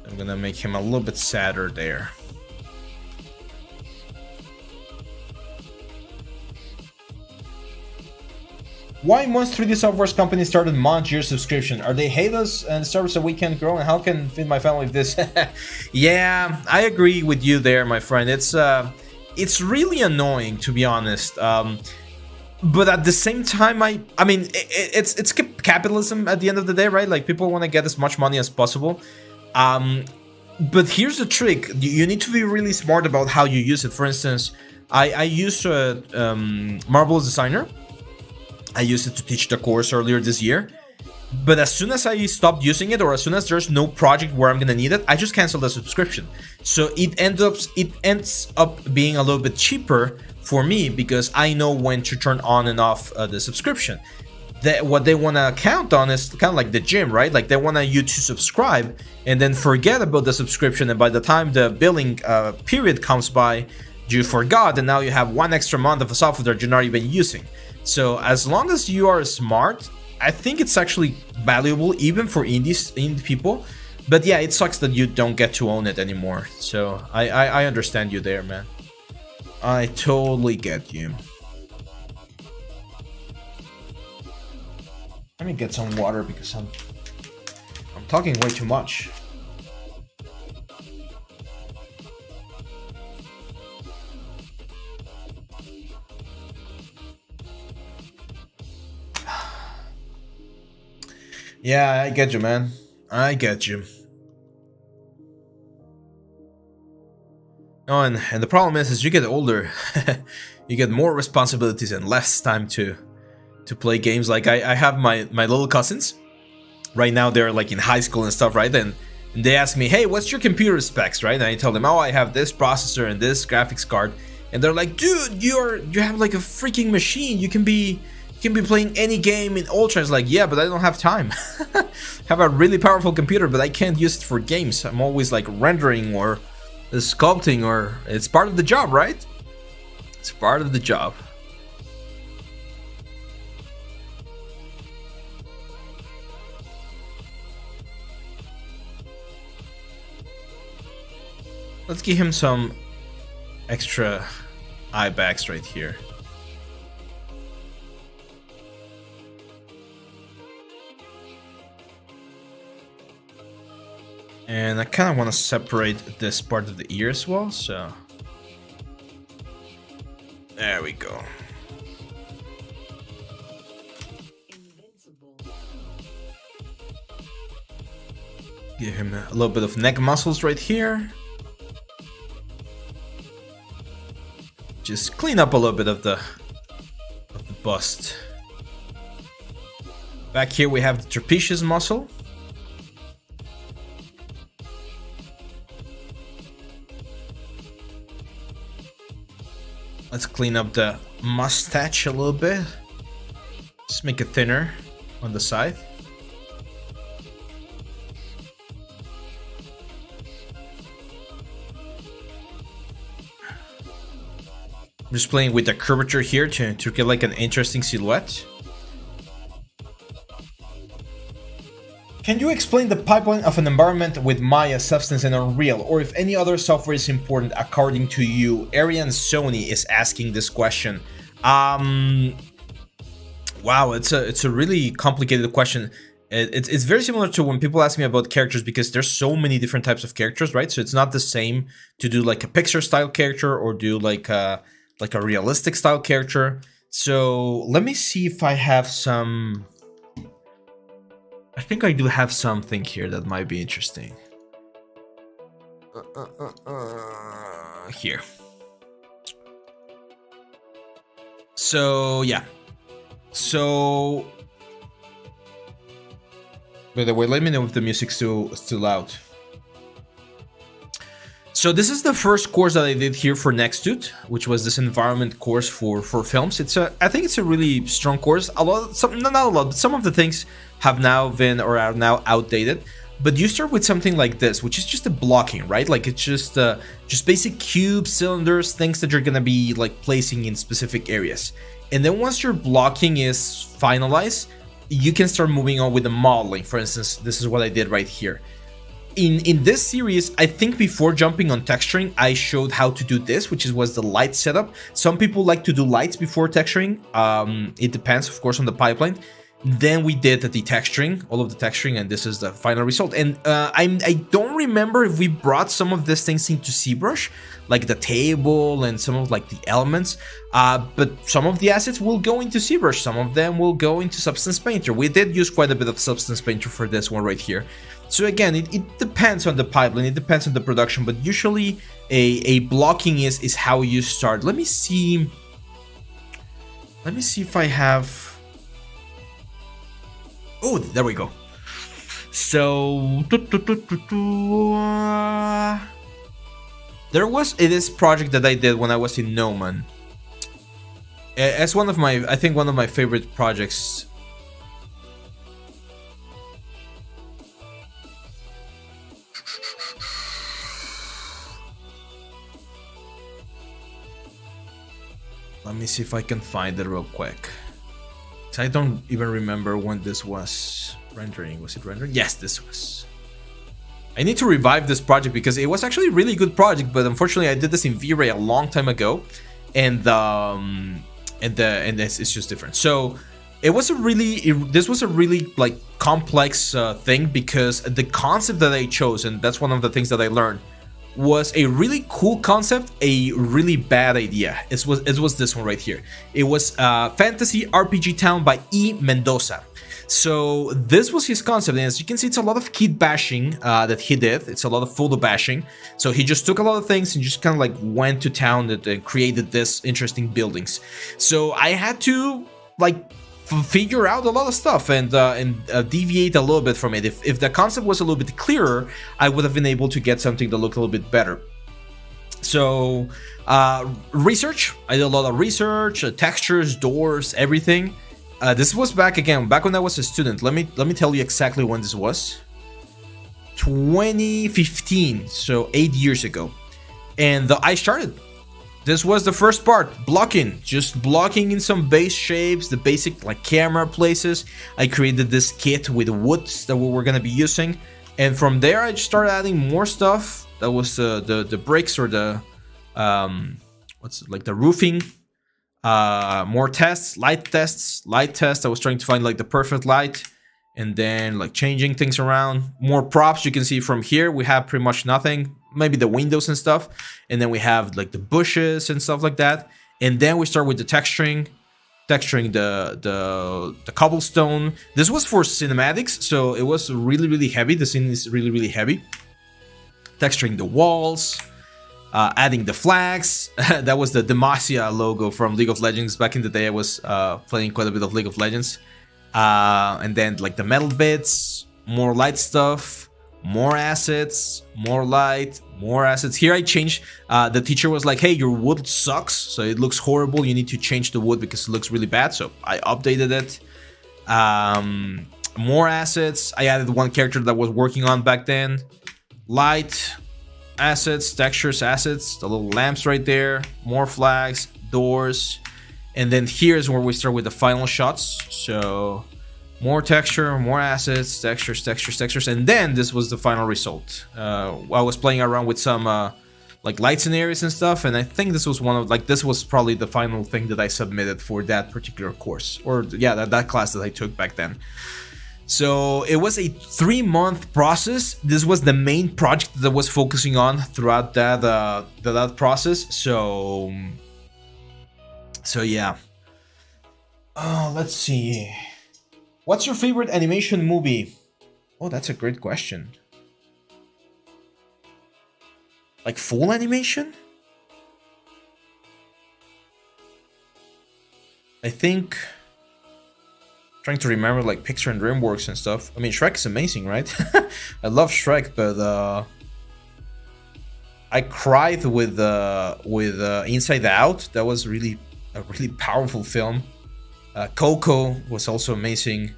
I'm gonna make him a little bit sadder there. Why most 3D software companies started month-year subscription? Are they hate us and servers that we can't grow? And how can feed my family with this? Yeah, I agree with you there, my friend. It's really annoying, to be honest. But at the same time, I mean, it's capitalism at the end of the day, right? Like people want to get as much money as possible. But here's the trick: you need to be really smart about how you use it. For instance, I use Marvelous Designer. I used it to teach the course earlier this year, but as soon as I stopped using it, or as soon as there's no project where I'm gonna need it, I just cancel the subscription. So it ends up being a little bit cheaper for me because I know when to turn on and off the subscription. What they want to count on is kind of like the gym, right? Like they want you to subscribe and then forget about the subscription, and by the time the billing period comes by, you forgot, and now you have one extra month of a software that you're not even using. So as long as you are smart, I think it's actually valuable even for indie people. But yeah, it sucks that you don't get to own it anymore. So I understand you there, man. I totally get you. Let me get some water because I'm talking way too much. Yeah, I get you, man. I get you. Oh, and the problem is as you get older, you get more responsibilities and less time to play games. Like I have my little cousins. Right now they're like in high school and stuff, right? And they ask me, hey, what's your computer specs, right? And I tell them, oh, I have this processor and this graphics card. And they're like, dude, you have like a freaking machine. You can be You can be playing any game in Ultra. It's like, yeah, but I don't have time. I have a really powerful computer, but I can't use it for games. I'm always like rendering or sculpting, or it's part of the job, right? It's part of the job. Let's give him some extra eye bags right here. And I kind of want to separate this part of the ear as well, so there we go. Give him a little bit of neck muscles right here. Just clean up a little bit of the bust. Back here we have the trapezius muscle. Let's clean up the mustache a little bit. Just make it thinner on the side. I'm just playing with the curvature here to get like an interesting silhouette. Can you explain the pipeline of an environment with Maya, Substance, and Unreal, or if any other software is important according to you? Arian Sony is asking this question. Wow, it's a really complicated question. It's very similar to when people ask me about characters, because there's so many different types of characters, right? So it's not the same to do like a Pixar style character or do like a realistic style character. So let me see if I have some. I think I do have something here that might be interesting. Here. So yeah. So by the way, let me know if the music's still loud. So this is the first course that I did here for Nexttut, which was this environment course for films. I think it's a really strong course. Not a lot, but some of the things have now been or are now outdated. But you start with something like this, which is just a blocking, right? Like it's just basic cubes, cylinders, things that you're gonna be like placing in specific areas. And then once your blocking is finalized, you can start moving on with the modeling. For instance, this is what I did right here. In this series, I think before jumping on texturing, I showed how to do this, which was the light setup. Some people like to do lights before texturing. It depends, of course, on the pipeline. Then we did the texturing, all of the texturing, and this is the final result. And I don't remember if we brought some of these things into ZBrush, like the table and some of like the elements. But some of the assets will go into ZBrush, some of them will go into Substance Painter. We did use quite a bit of Substance Painter for this one right here. So again, it depends on the pipeline, it depends on the production, but usually a blocking is how you start. Let me see if I have. Oh, there we go. So there was this project that I did when I was in Noman. It's one of my, I think one of my favorite projects. Let me see if I can find it real quick. I don't even remember when this was rendering. Was it rendering? Yes, this was. I need to revive this project because it was actually a really good project, but unfortunately I did this in V-Ray a long time ago, and it's just different. So it was this was a really like complex thing, because the concept that I chose, and that's one of the things that I learned, was a really cool concept, a really bad idea. It was this one right here. It was Fantasy RPG Town by E. Mendoza. So this was his concept, and as you can see, it's a lot of kit bashing that he did. It's a lot of photo bashing. So he just took a lot of things and just kind of like went to town and created this interesting buildings. So I had to like figure out a lot of stuff and deviate a little bit from it. If the concept was a little bit clearer, I would have been able to get something that looked a little bit better. So research, I did a lot of research, textures, doors, everything. This was back when I was a student. Let me tell you exactly when this was. 2015, so 8 years ago. And I started. This was the first part, blocking, just blocking in some base shapes, the basic like camera places. I created this kit with woods that we were gonna be using, and from there I just started adding more stuff. That was the bricks or the what's it, like the roofing. More tests, light tests. I was trying to find like the perfect light, and then like changing things around. More props. You can see from here we have pretty much nothing. Maybe the windows and stuff, and then we have like the bushes and stuff like that, and then we start with the texturing the cobblestone. This was for cinematics, so it was really heavy. The scene is really heavy. Texturing the walls, adding the flags. That was the Demacia logo from League of Legends. Back in the day I was playing quite a bit of League of Legends, and then like the metal bits, more light stuff, more assets, more light, more assets. Here I changed, the teacher was like, hey, your wood sucks, so it looks horrible, you need to change the wood because it looks really bad, so I updated it. More assets. I added one character that I was working on back then. Light, assets, textures, assets, the little lamps right there, more flags, doors, and then here's where we start with the final shots. So more texture, more assets, textures, and then this was the final result. I was playing around with some like light scenarios and stuff, and I think this was this was probably the final thing that I submitted for that particular course, or yeah, that class that I took back then. So it was a 3-month process. This was the main project that I was focusing on throughout that process. So yeah. Let's see. What's your favorite animation movie? Oh, that's a great question. Like full animation? I think, trying to remember like Pixar and DreamWorks and stuff. I mean, Shrek is amazing, right? I love Shrek, but I cried with Inside Out. That was a really powerful film. Coco was also amazing.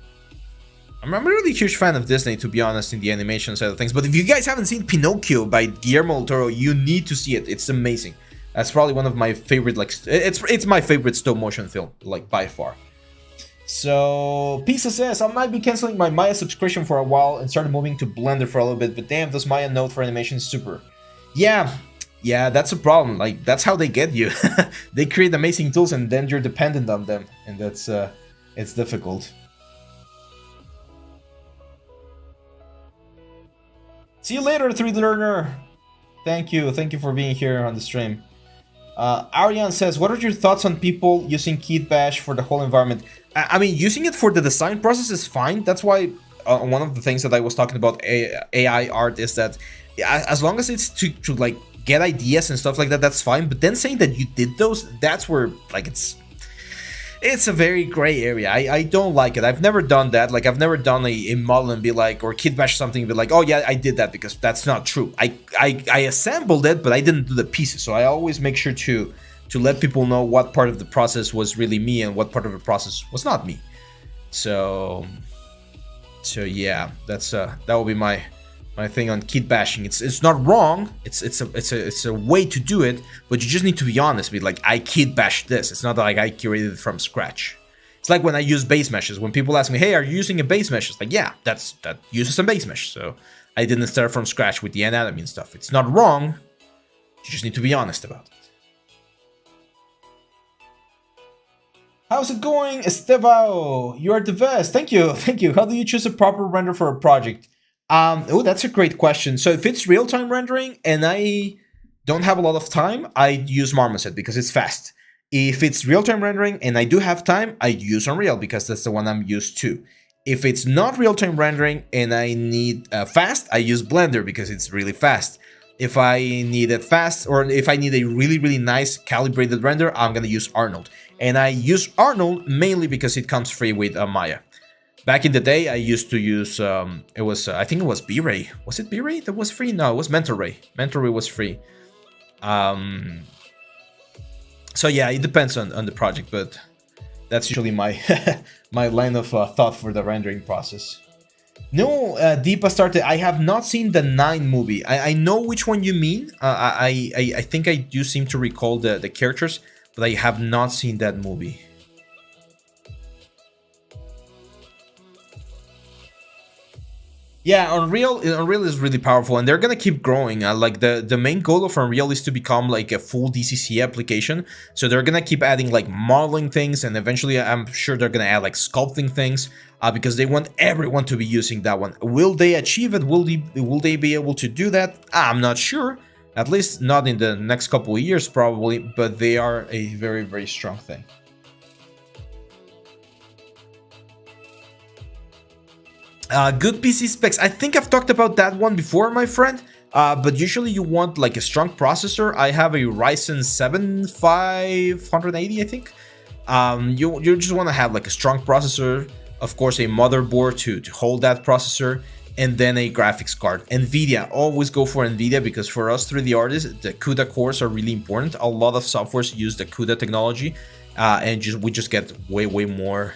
I'm a really huge fan of Disney, to be honest, in the animation side of things. But if you guys haven't seen Pinocchio by Guillermo del Toro, you need to see it. It's amazing. That's probably one of my favorite, like, it's my favorite stop motion film, like, by far. So Pisa says, I might be canceling my Maya subscription for a while and start moving to Blender for a little bit, but damn, this Maya Node for animation is super. Yeah, that's a problem. Like, that's how they get you. They create amazing tools and then you're dependent on them, and that's it's difficult. See you later, 3D Learner. Thank you for being here on the stream. Ariane says, what are your thoughts on people using Kit Bash for the whole environment? I mean, using it for the design process is fine. That's why one of the things that I was talking about AI art is that as long as it's to like get ideas and stuff like that, that's fine. But then saying that you did those, that's where like it's a very gray area. I don't like it. I've never done that. Like, I've never done a model and be like, or Kit Bash something and be like, oh yeah, I did that, because that's not true. I assembled it, but I didn't do the pieces. So I always make sure to let people know what part of the process was really me and what part of the process was not me. So yeah, that's that will be my thing on Kit bashing. It's not wrong. It's a way to do it, but you just need to be honest. Be like, I Kit bashed this. It's not like I curated it from scratch. It's like when I use base meshes. When people ask me, hey, are you using a base mesh? It's like, yeah, that uses some base mesh. So I didn't start from scratch with the anatomy and stuff. It's not wrong. You just need to be honest about it. How's it going, Estevao? You are the best. Thank you. How do you choose a proper render for a project? Oh, that's a great question. So if it's real-time rendering and I don't have a lot of time, I use Marmoset because it's fast. If it's real-time rendering and I do have time, I use Unreal because that's the one I'm used to. If it's not real-time rendering and I need fast, I use Blender because it's really fast. If I need it fast, or if I need a really nice calibrated render, I'm gonna use Arnold. And I use Arnold mainly because it comes free with Maya. Back in the day, I used to use, it was, I think it was B-Ray. Was it B-Ray that was free? No, it was Mentor Ray. Mentor Ray was free. So yeah, it depends on the project, but That's usually my my line of thought for the rendering process. No, Deepa started. I have not seen the 9 movie. I know which one you mean. I think I do seem to recall the characters, but I have not seen that movie. Yeah, Unreal is really powerful, and they're gonna keep growing. Like the main goal of Unreal is to become like a full DCC application. So they're gonna keep adding like modeling things, and eventually I'm sure they're gonna add like sculpting things, because they want everyone to be using that one. Will they achieve it? Will they be able to do that? I'm not sure. At least not in the next couple of years, probably. But they are a very, very strong thing. Good PC specs. I think I've talked about that one before, my friend. But usually you want like a strong processor. I have a Ryzen 7 580, I think. You just want to have like a strong processor, of course, a motherboard to hold that processor, and then a graphics card. NVIDIA, always go for NVIDIA, because for us 3D artists, the CUDA cores are really important. A lot of softwares use the CUDA technology, and we just get way more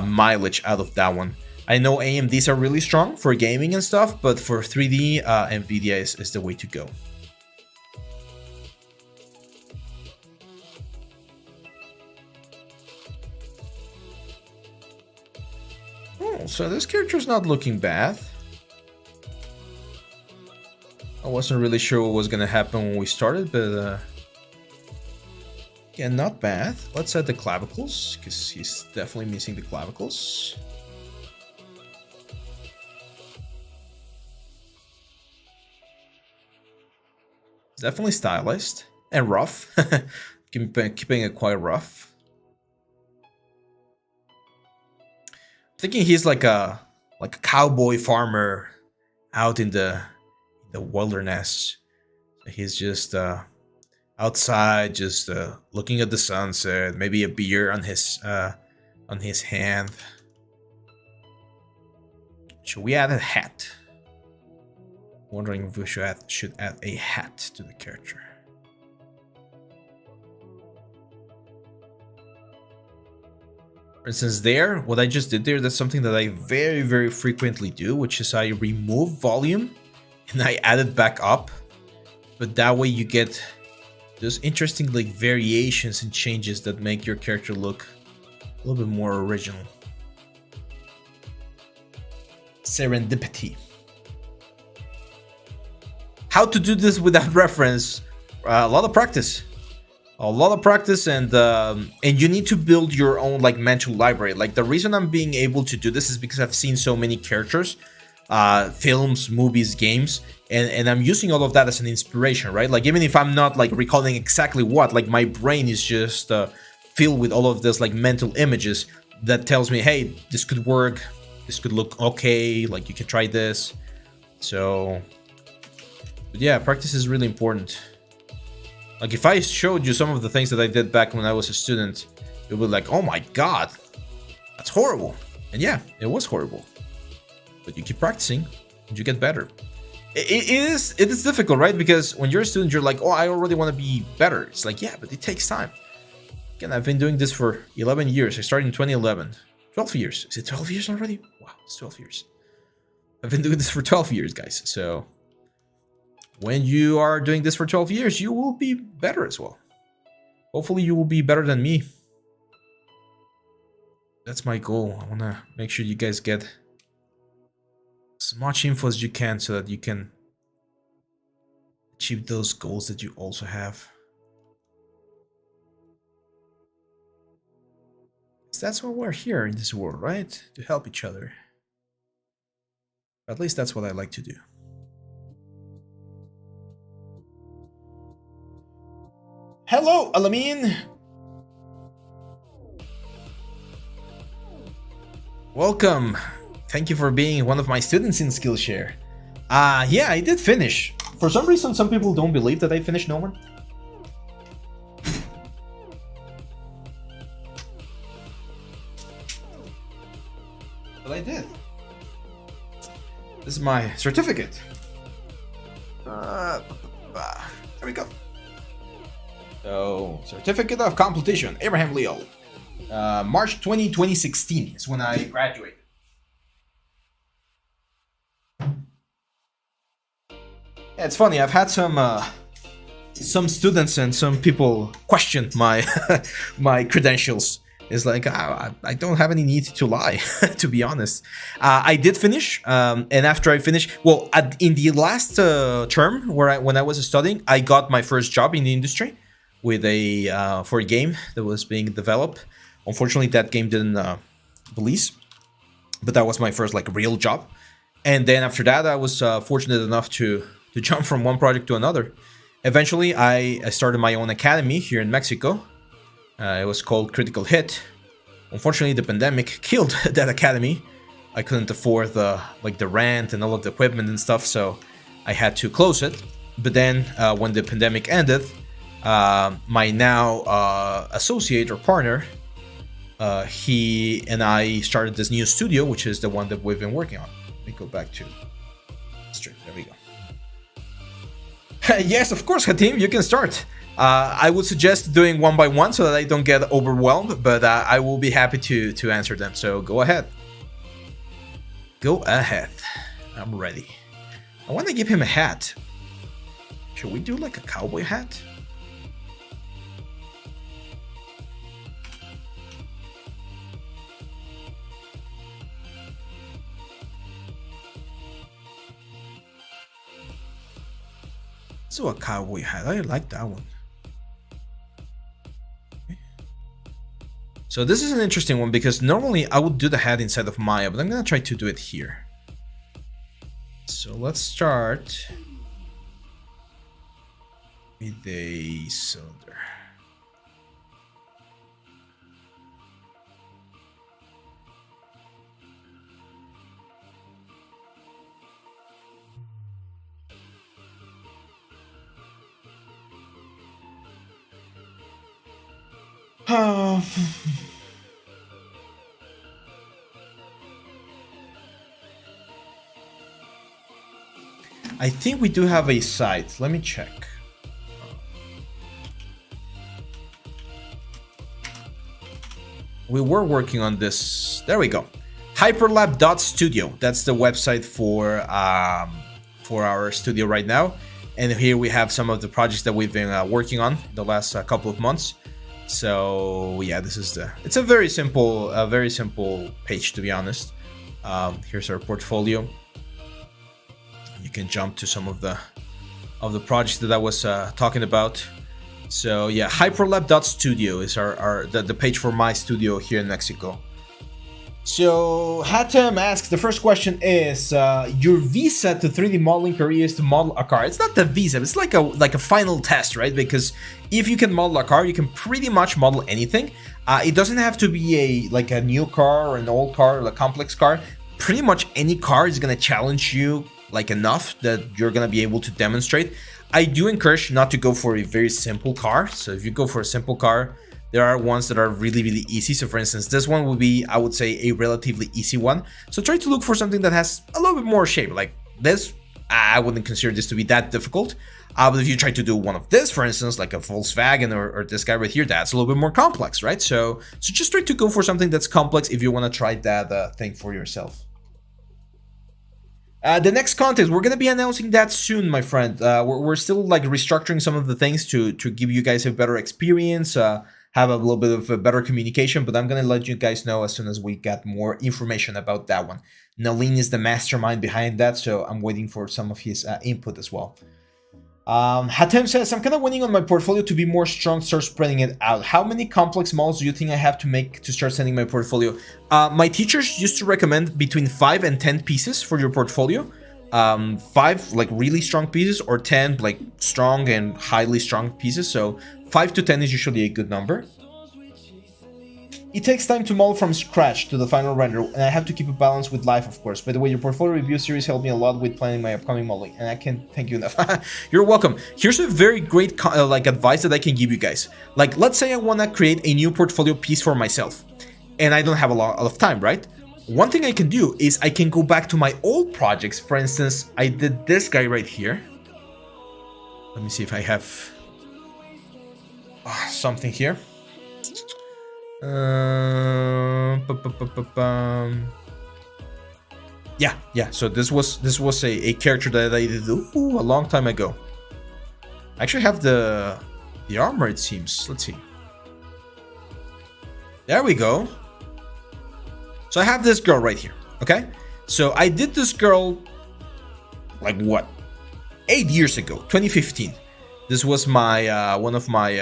mileage out of that one. I know AMDs are really strong for gaming and stuff, but for 3D, NVIDIA is the way to go. Oh, so this character's not looking bad. I wasn't really sure what was gonna happen when we started, but yeah, not bad. Let's add the clavicles, because he's definitely missing the clavicles. Definitely stylized and rough. Keeping it quite rough. Thinking he's like a cowboy farmer out in the wilderness. He's just outside, just looking at the sunset. Maybe a beer on his hand. Should we add a hat? Wondering if we should add a hat to the character. For instance, there, what I just did there, that's something that I very frequently do, which is I remove volume and I add it back up. But that way you get those interesting like variations and changes that make your character look a little bit more original. Serendipity. How to do this without reference? A lot of practice. And you need to build your own like mental library. Like the reason I'm being able to do this is because I've seen so many characters, films, movies, games, and I'm using all of that as an inspiration, right? Like even if I'm not like recalling exactly what, like my brain is just filled with all of this like mental images that tells me, hey, this could work, this could look okay, like you can try this. So but yeah, practice is really important. Like if I showed you some of the things that I did back when I was a student, it would be like, oh my god, that's horrible. And yeah, it was horrible. But you keep practicing and you get better. It is difficult, right? Because when you're a student, you're like, oh, I already want to be better. It's like, yeah, but it takes time. Again, I've been doing this for 11 years. I started in 2011. 12 years. Is it 12 years already? Wow, it's 12 years. I've been doing this for 12 years, guys. So when you are doing this for 12 years, you will be better as well. Hopefully you will be better than me. That's my goal. I want to make sure you guys get as much info as you can so that you can achieve those goals that you also have. So that's why we're here in this world, right? To help each other. At least that's what I like to do. Hello, Alamin. Welcome. Thank you for being one of my students in Skillshare. Yeah, I did finish. For some reason, some people don't believe that I finished no one. But I did. This is my certificate. There we go. So, certificate of completion, Abraham Leo. March 2016 is when I graduated. Yeah, it's funny. I've had some students and some people question my my credentials. It's like I don't have any need to lie, to be honest. I did finish, and after I finished, well, in the last term when I was studying, I got my first job in the industry with for a game that was being developed. Unfortunately, that game didn't release, but that was my first like real job. And then after that, I was fortunate enough to jump from one project to another. Eventually, I started my own academy here in Mexico. It was called Critical Hit. Unfortunately, the pandemic killed that academy. I couldn't afford the rent and all of the equipment and stuff, so I had to close it. But then, when the pandemic ended, my now associate or partner, he and I started this new studio, which is the one that we've been working on. Let me go back to stream. There we go. Yes, of course, Hatim, you can start. I would suggest doing one by one so that I don't get overwhelmed, but I will be happy to answer them. So go ahead. Go ahead. I'm ready. I want to give him a hat. Should we do like a cowboy hat? So a cowboy hat. I like that one. Okay. So this is an interesting one because normally I would do the hat inside of Maya, but I'm gonna try to do it here. So let's start with a cylinder. I think we do have a site. Let me check. We were working on this. There we go. Hyperlab.studio. That's the website for our studio right now. And here we have some of the projects that we've been working on the last couple of months. So yeah, this is it's a very simple page, to be honest. Here's our portfolio. You can jump to some of the projects that I was talking about. So yeah, hyperlab.studio is the page for my studio here in Mexico. So Hatem asks, the first question is, your visa to 3D modeling career is to model a car. It's not the visa, it's like a final test, right? Because if you can model a car, you can pretty much model anything. It doesn't have to be a new car or an old car or a complex car. Pretty much any car is gonna challenge you enough that you're gonna be able to demonstrate. I do encourage not to go for a very simple car. So if you go for a simple car, there are ones that are really, really easy. So for instance, this one would be, I would say, a relatively easy one. So try to look for something that has a little bit more shape. Like this, I wouldn't consider this to be that difficult. But if you try to do one of this, for instance, like a Volkswagen or this guy right here, that's a little bit more complex, right? So just try to go for something that's complex if you want to try that thing for yourself. The next contest, we're going to be announcing that soon, my friend. We're still restructuring some of the things to give you guys a better experience, have a little bit of a better communication, but I'm going to let you guys know as soon as we get more information about that one. Nalin is the mastermind behind that, so I'm waiting for some of his input as well. Hatem says, I'm kind of waiting on my portfolio to be more strong, start spreading it out. How many complex models do you think I have to make to start sending my portfolio? My teachers used to recommend between 5 and 10 pieces for your portfolio. 5 really strong pieces, or 10 strong and highly strong pieces. So 5 to 10 is usually a good number. It takes time to model from scratch to the final render, and I have to keep a balance with life, of course. By the way, your portfolio review series helped me a lot with planning my upcoming modeling, and I can't thank you enough. You're welcome. Here's a very great advice that I can give you guys. Let's say I want to create a new portfolio piece for myself, and I don't have a lot of time, right? One thing I can do is I can go back to my old projects. For instance, I did this guy right here. Let me see if I have something here. Yeah. So this was a character that I did a long time ago. I actually have the armor, it seems. Let's see. There we go. So I have this girl right here. Okay. So I did this girl like what? 8 years ago, 2015. This was my one of my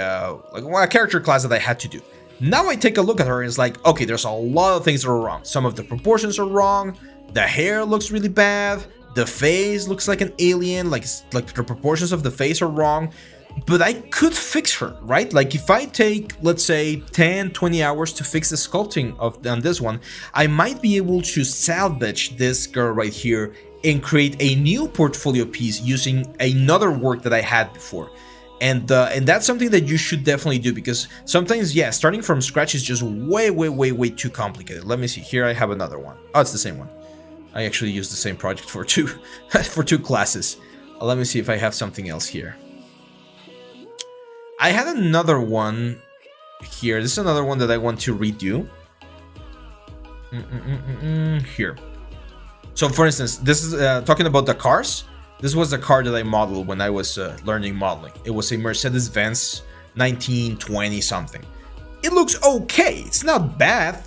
like character class that I had to do. Now I take a look at her and it's like, okay, there's a lot of things that are wrong. Some of the proportions are wrong. The hair looks really bad. The face looks like an alien. Like the proportions of the face are wrong. But I could fix her, right? Like if I take, let's say, 10, 20 hours to fix the sculpting on this one, I might be able to salvage this girl right here and create a new portfolio piece using another work that I had before. And that's something that you should definitely do, because sometimes, yeah, starting from scratch is just way too complicated. Let me see. Here I have another one. Oh, it's the same one. I actually used the same project for two for two classes. Let me see if I have something else here. I had another one here. This is another one that I want to redo. Here. So, for instance, this is talking about the cars. This was the car that I modeled when I was learning modeling. It was a Mercedes-Benz 1920 something. It looks okay. It's not bad,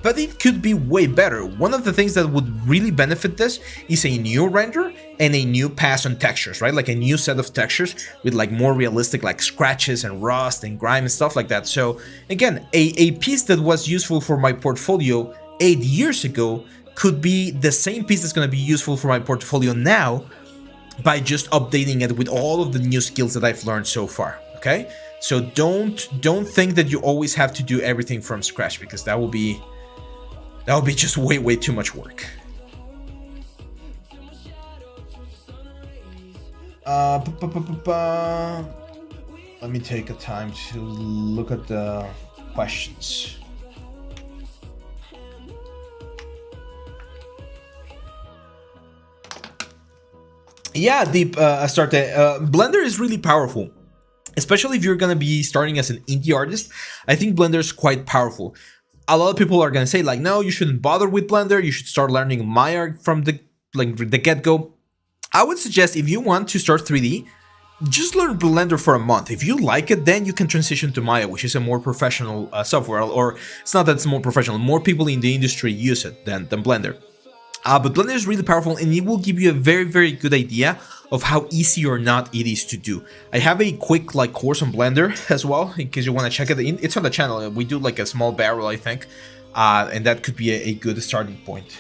but it could be way better. One of the things that would really benefit this is a new render and a new pass on textures, right? Like a new set of textures with like more realistic like scratches and rust and grime and stuff like that. So again, a piece that was useful for my portfolio 8 years ago could be the same piece that's going to be useful for my portfolio now by just updating it with all of the new skills that I've learned so far, okay? So don't think that you always have to do everything from scratch, because that will be just way too much work. Let me take a time to look at the questions. Yeah, Deep Astarte. Blender is really powerful, especially if you're gonna be starting as an indie artist. I think Blender is quite powerful. A lot of people are gonna say like, no, you shouldn't bother with Blender. You should start learning Maya from the get-go. I would suggest, if you want to start 3D, just learn Blender for a month. If you like it, then you can transition to Maya, which is a more professional software. Or it's not that it's more professional. More people in the industry use it than Blender. But Blender is really powerful, and it will give you a very good idea of how easy or not it is to do. I have a quick like course on Blender as well, in case you want to check it. It's on the channel. We do like a small barrel, I think, and that could be a good starting point.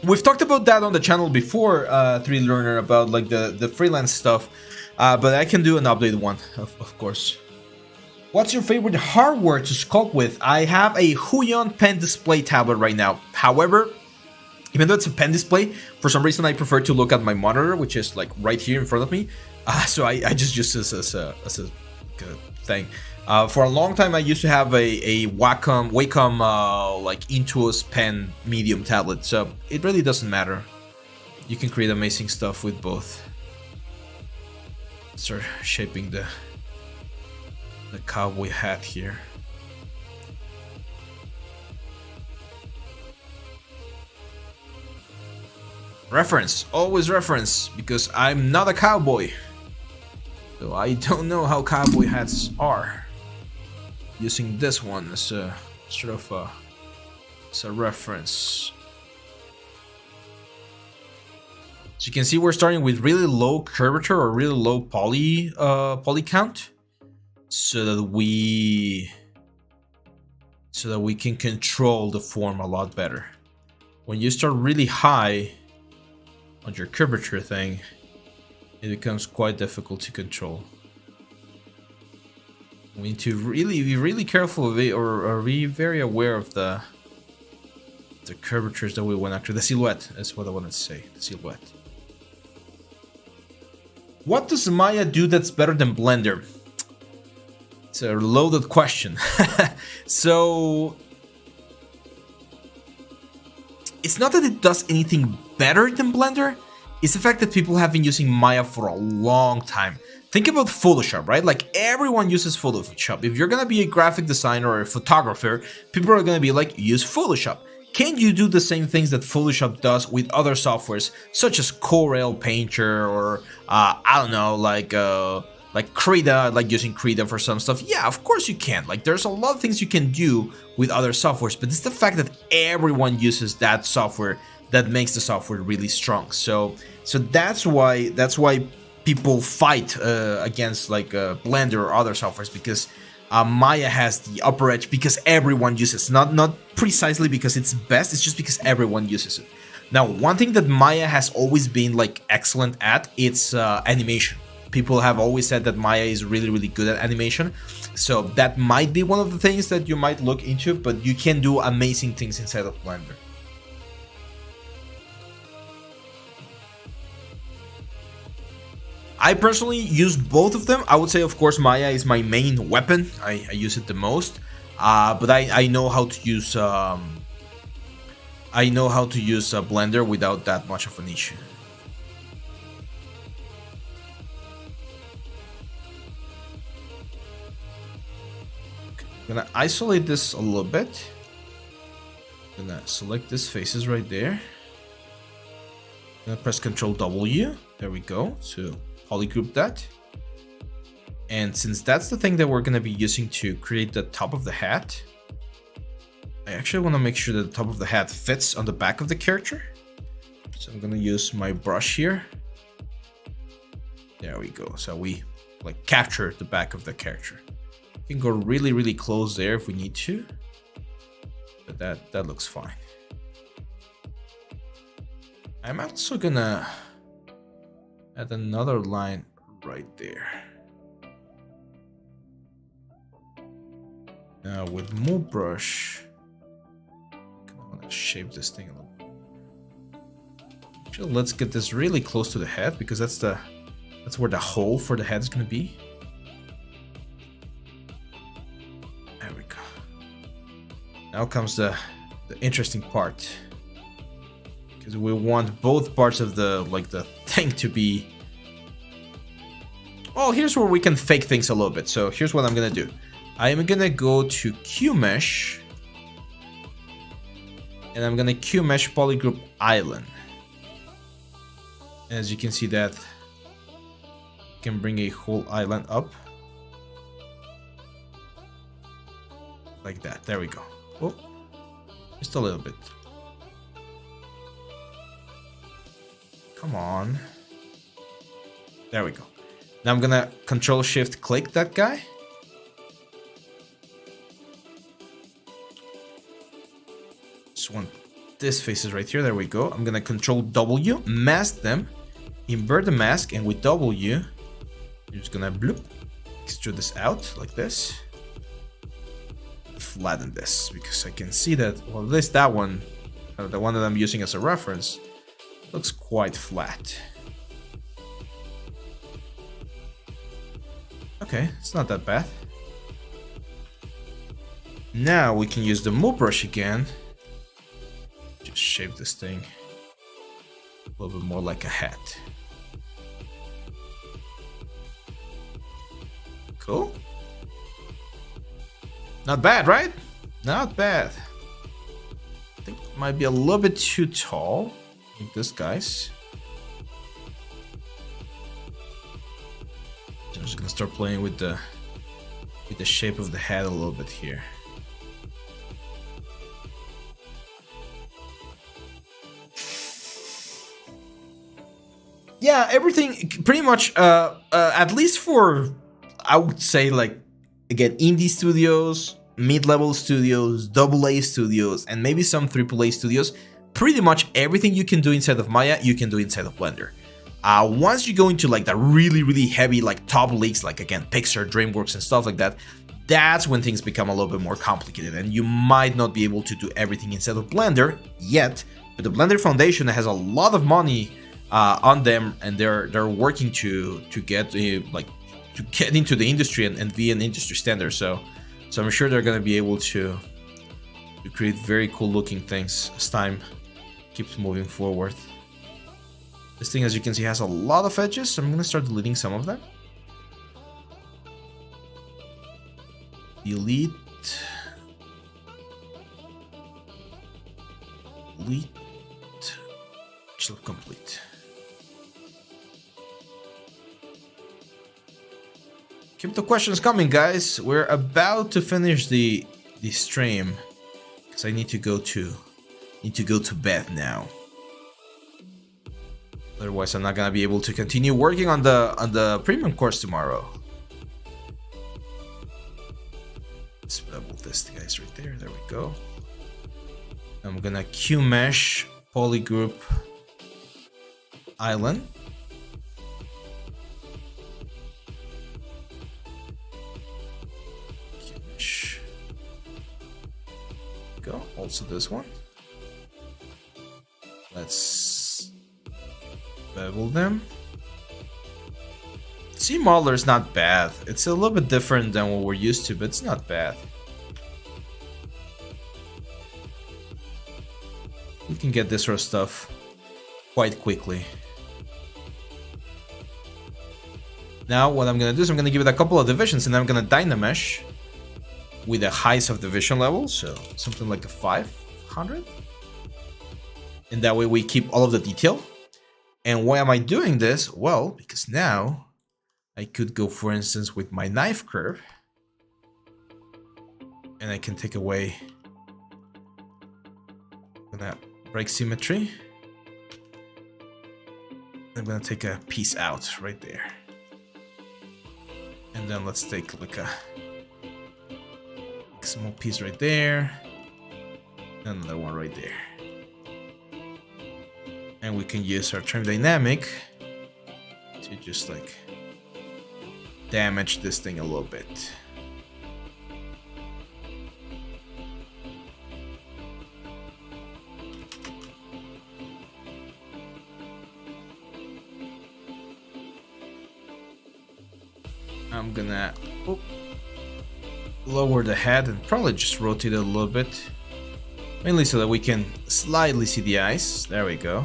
We've talked about that on the channel before, 3D Learner, about like the freelance stuff, but I can do an updated one, of course. What's your favorite hardware to sculpt with? I have a Huion pen display tablet right now. However, even though it's a pen display, for some reason I prefer to look at my monitor, which is like right here in front of me. So I just use this as a good thing. For a long time, I used to have a Wacom like Intuos pen medium tablet. So it really doesn't matter. You can create amazing stuff with both. Start shaping the cowboy hat here. Reference, always reference, because I'm not a cowboy, so I don't know how cowboy hats are. Using this one as a sort of as a reference. So you can see we're starting with really low curvature or really low poly count, so that we can control the form a lot better. When you start really high on your curvature thing, it becomes quite difficult to control. We need to really be really careful of it, or be very aware of the curvatures that we went after. The silhouette is what I want to say. The silhouette. What does Maya do that's better than Blender? It's a loaded question. So it's not that it does anything better than Blender. is the fact that people have been using Maya for a long time. Think about Photoshop, right? Like everyone uses Photoshop. If you're gonna be a graphic designer or a photographer, people are gonna be like, use Photoshop. Can you do the same things that Photoshop does with other softwares, such as Corel Painter or I don't know, like Krita, like using Krita for some stuff? Yeah, of course you can. Like there's a lot of things you can do with other softwares, but it's the fact that everyone uses that software that makes the software really strong. So that's why people fight against like Blender or other softwares, because Maya has the upper edge because everyone uses it. Not precisely because it's best, it's just because everyone uses it. Now, one thing that Maya has always been like excellent at, it's animation. People have always said that Maya is really good at animation, so that might be one of the things that you might look into, but you can do amazing things inside of Blender. I personally use both of them. I would say, of course, Maya is my main weapon. I use it the most, but I know how to use Blender without that much of an issue. Okay, I'm gonna isolate this a little bit. I'm gonna select these faces right there. I'm gonna press Ctrl W. There we go. So polygroup that, and since that's the thing that we're going to be using to create the top of the hat, I actually want to make sure that the top of the hat fits on the back of the character. So I'm going to use my brush here. There we go. So we like capture the back of the character. We can go really close there if we need to, but that looks fine. I'm also gonna add another line right there. Now with Move Brush, I want to shape this thing a little bit. Actually, let's get this really close to the head, because that's where the hole for the head is going to be. There we go. Now comes the interesting part, because we want both parts of the thing to be. Well, here's where we can fake things a little bit. So here's what I'm gonna do. I am gonna go to QMesh, and I'm gonna QMesh Polygroup Island. As you can see, that can bring a whole island up like that. There we go. Oh, just a little bit. Come on. There we go. Now I'm gonna Control Shift click that guy. Just want this faces right here. There we go. I'm gonna Control W, mask them, invert the mask, and with W, you're just gonna bloop, extrude this out like this. Flatten this, because I can see that, well, at least that one, the one that I'm using as a reference, looks quite flat. Okay, it's not that bad. Now we can use the Move Brush again. Just shape this thing a little bit more like a hat. Cool. Not bad, right? Not bad. I think it might be a little bit too tall, like this guy's. I'm just gonna start playing with the shape of the head a little bit here. Yeah, everything pretty much, at least for, I would say, like, again, indie studios, mid-level studios, AA studios, and maybe some AAA studios, pretty much everything you can do inside of Maya, you can do inside of Blender. Once you go into like the really heavy like top leagues, like again Pixar, DreamWorks, and stuff like that, that's when things become a little bit more complicated, and you might not be able to do everything inside of Blender yet. But the Blender Foundation has a lot of money on them, and they're working to get into the industry and be an industry standard. So I'm sure they're gonna be able to create very cool looking things as time keeps moving forward. This thing, as you can see, has a lot of edges, so I'm gonna start deleting some of them. Delete. Delete. Actually, complete. Keep the questions coming, guys. We're about to finish the stream because I need to go to bed now. Otherwise, I'm not gonna be able to continue working on the premium course tomorrow. Let's bevel this, guys, right there. There we go. I'm gonna Q mesh polygroup island. Q mesh. Go. Also this one. Let's bevel them. C modeler is not bad. It's a little bit different than what we're used to, but it's not bad. We can get this sort of stuff quite quickly. Now what I'm gonna do is I'm gonna give it a couple of divisions, and then I'm gonna dynamesh with the highest of division level, so something like a 500. And that way we keep all of the detail. And why am I doing this? Well, because now I could go, for instance, with my knife curve, and I can take away. I'm gonna break symmetry. I'm gonna take a piece out right there. And then let's take like a small piece right there. And another one right there. And we can use our trim dynamic to just like damage this thing a little bit. I'm gonna lower the head and probably just rotate it a little bit, mainly so that we can slightly see the eyes. There we go.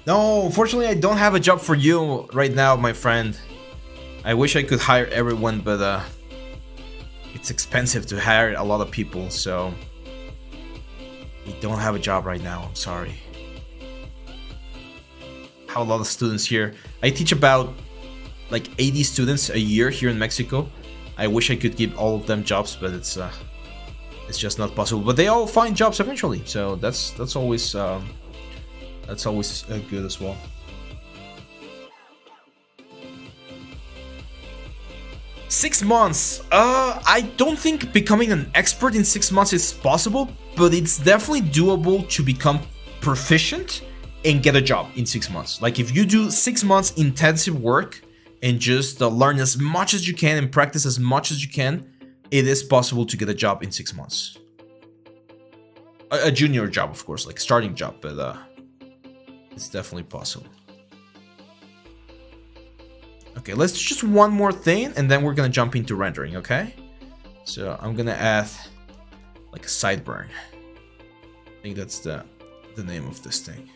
No, unfortunately I don't have a job for you right now, my friend. I wish I could hire everyone, but it's expensive to hire a lot of people, so we don't have a job right now. I'm sorry. I have a lot of students here. I teach about like 80 students a year here in Mexico. I wish I could give all of them jobs, but it's just not possible. But they all find jobs eventually, so that's always good as well. Six months. I don't think becoming an expert in 6 months is possible, but it's definitely doable to become proficient and get a job in 6 months. Like if you do 6 months intensive work and just learn as much as you can and practice as much as you can, it is possible to get a job in 6 months. A junior job, of course, like starting job, but it's definitely possible. Okay, let's just one more thing, and then we're gonna jump into rendering, okay? So I'm gonna add like a sideburn. I think that's the name of this thing.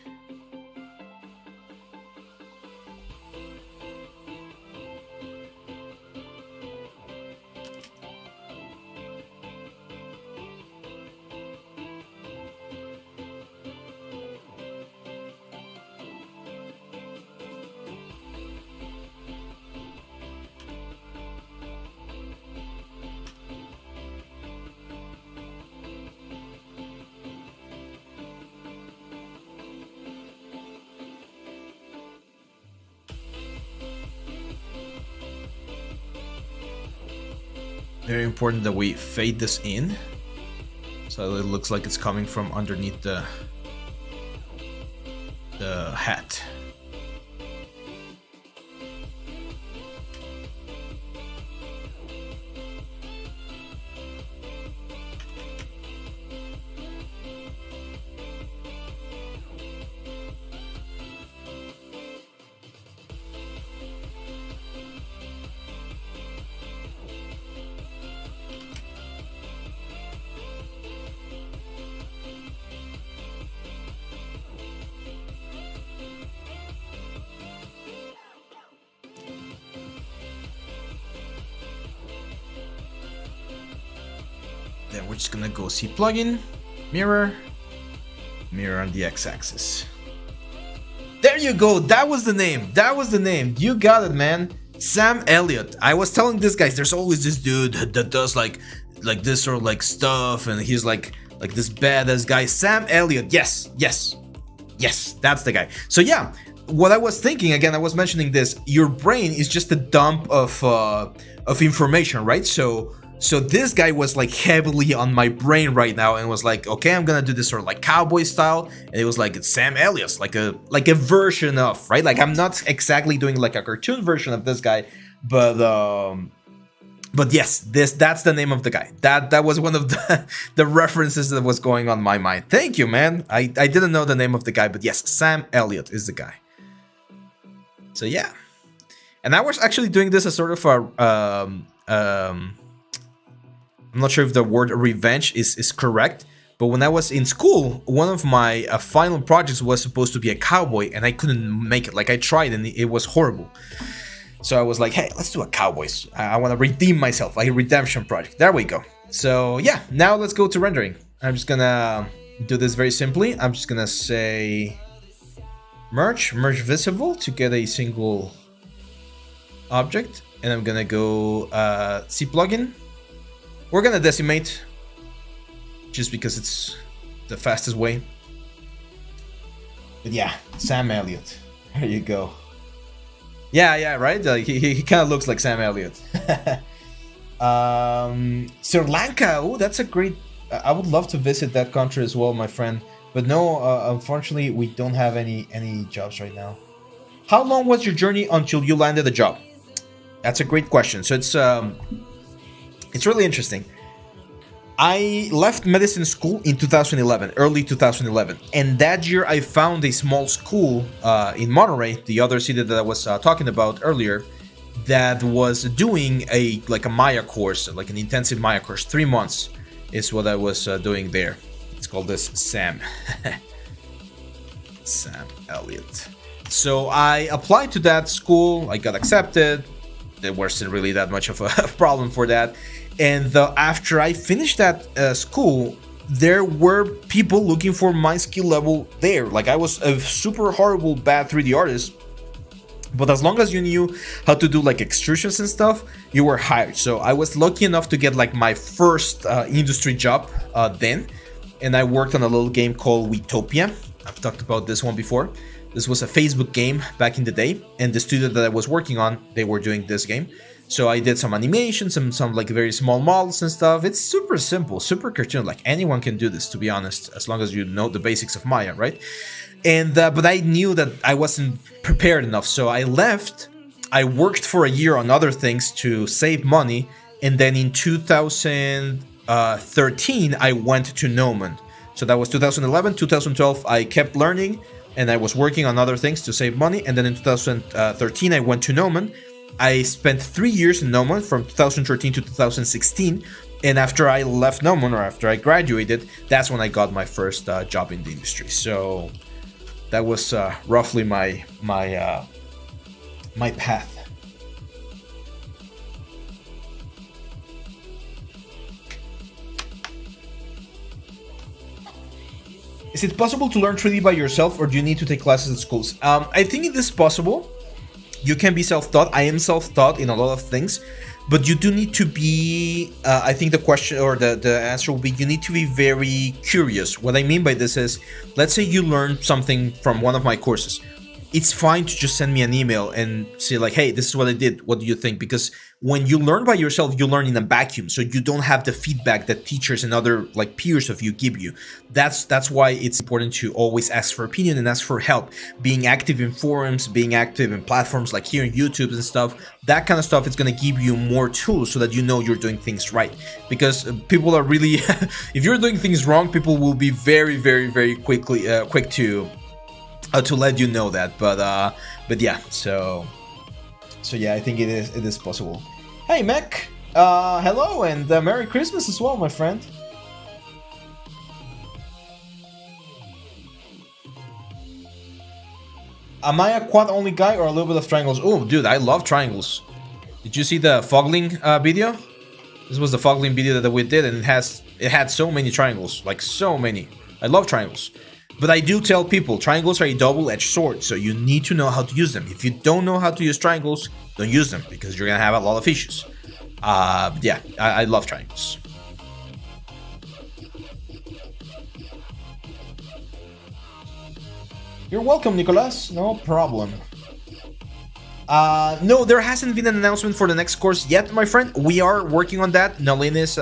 Very important that we fade this in, so it looks like it's coming from underneath the hat. Then we're just gonna go see plugin, mirror, mirror on the x-axis. There you go. That was the name. That was the name. You got it, man. Sam Elliott. I was telling this guys, there's always this dude that does like this sort of like stuff, and he's like this badass guy. Sam Elliott. Yes, that's the guy. So yeah, what I was thinking, again, I was mentioning this. Your brain is just a dump of information, right? So this guy was like heavily on my brain right now, and was like, okay, I'm gonna do this sort of like cowboy style, and it was like it's Sam Elliott, like a version of, right? Like I'm not exactly doing like a cartoon version of this guy, but yes, that's the name of the guy. That was one of the references that was going on my mind. Thank you, man. I didn't know the name of the guy, but yes, Sam Elliott is the guy. So yeah, and I was actually doing this as sort of a I'm not sure if the word revenge is correct, but when I was in school, one of my final projects was supposed to be a cowboy, and I couldn't make it. Like I tried, and it was horrible. So I was like, hey, let's do a cowboys. I want to redeem myself, like a redemption project. There we go. So yeah, now let's go to rendering. I'm just gonna do this very simply. I'm just gonna say merge visible to get a single object, and I'm gonna go see plugin. We're gonna decimate, just because it's the fastest way. But yeah, Sam Elliott. There you go. Yeah, right? He kind of looks like Sam Elliott. Sri Lanka. Oh, that's a great... I would love to visit that country as well, my friend. But no, unfortunately, we don't have any jobs right now. How long was your journey until you landed a job? That's a great question. So it's really interesting. I left medicine school in 2011, early 2011, and that year I found a small school in Monterrey, the other city that I was talking about earlier, that was doing a Maya course, like an intensive Maya course. 3 months is what I was doing there. It's called this Sam. Sam Elliott. So I applied to that school. I got accepted. There wasn't really that much of a problem for that. And after I finished that school, there were people looking for my skill level there. Like I was a super horrible bad 3D artist, but as long as you knew how to do like extrusions and stuff, you were hired. So I was lucky enough to get like my first industry job then, and I worked on a little game called Wetopia. I've talked about this one before. This was a Facebook game back in the day, and the studio that I was working on, they were doing this game. So I did some animations, some like very small models and stuff. It's super simple, super cartoon. Like anyone can do this, to be honest, as long as you know the basics of Maya, right? And but I knew that I wasn't prepared enough, so I left. I worked for a year on other things to save money, and then in 2013 I went to Nomad. So that was 2011, 2012. I kept learning, and I was working on other things to save money. And then in 2013 I went to Nomad. I spent 3 years in Nomad from 2013 to 2016, and after I left Nomad, or after I graduated, that's when I got my first job in the industry. So that was roughly my path. Is it possible to learn 3D by yourself, or do you need to take classes at schools? I think it is possible. You can be self-taught. I am self-taught in a lot of things, but you do need to be, I think the question or the answer will be, you need to be very curious. What I mean by this is, let's say you learn something from one of my courses. It's fine to just send me an email and say like, hey, this is what I did. What do you think? Because when you learn by yourself, you learn in a vacuum. So you don't have the feedback that teachers and other like peers of you give you. That's why it's important to always ask for opinion and ask for help. Being active in forums, being active in platforms like here on YouTube and stuff, that kind of stuff is going to give you more tools so that you know you're doing things right. Because people are really, if you're doing things wrong, people will be very, very, very quick to let you know that. But yeah, so yeah, I think it is possible. Hey Mech, hello, and Merry Christmas as well, my friend. Am I a quad only guy or a little bit of triangles? Oh dude, I love triangles. Did you see the Fogling video? This was the Fogling video that we did, and it had so many triangles, like so many. I love triangles. But I do tell people, triangles are a double-edged sword, so you need to know how to use them. If you don't know how to use triangles, don't use them, because you're gonna have a lot of issues. Yeah, I love triangles. You're welcome, Nicolas. No problem. No, there hasn't been an announcement for the next course yet, my friend. We are working on that. Nalin is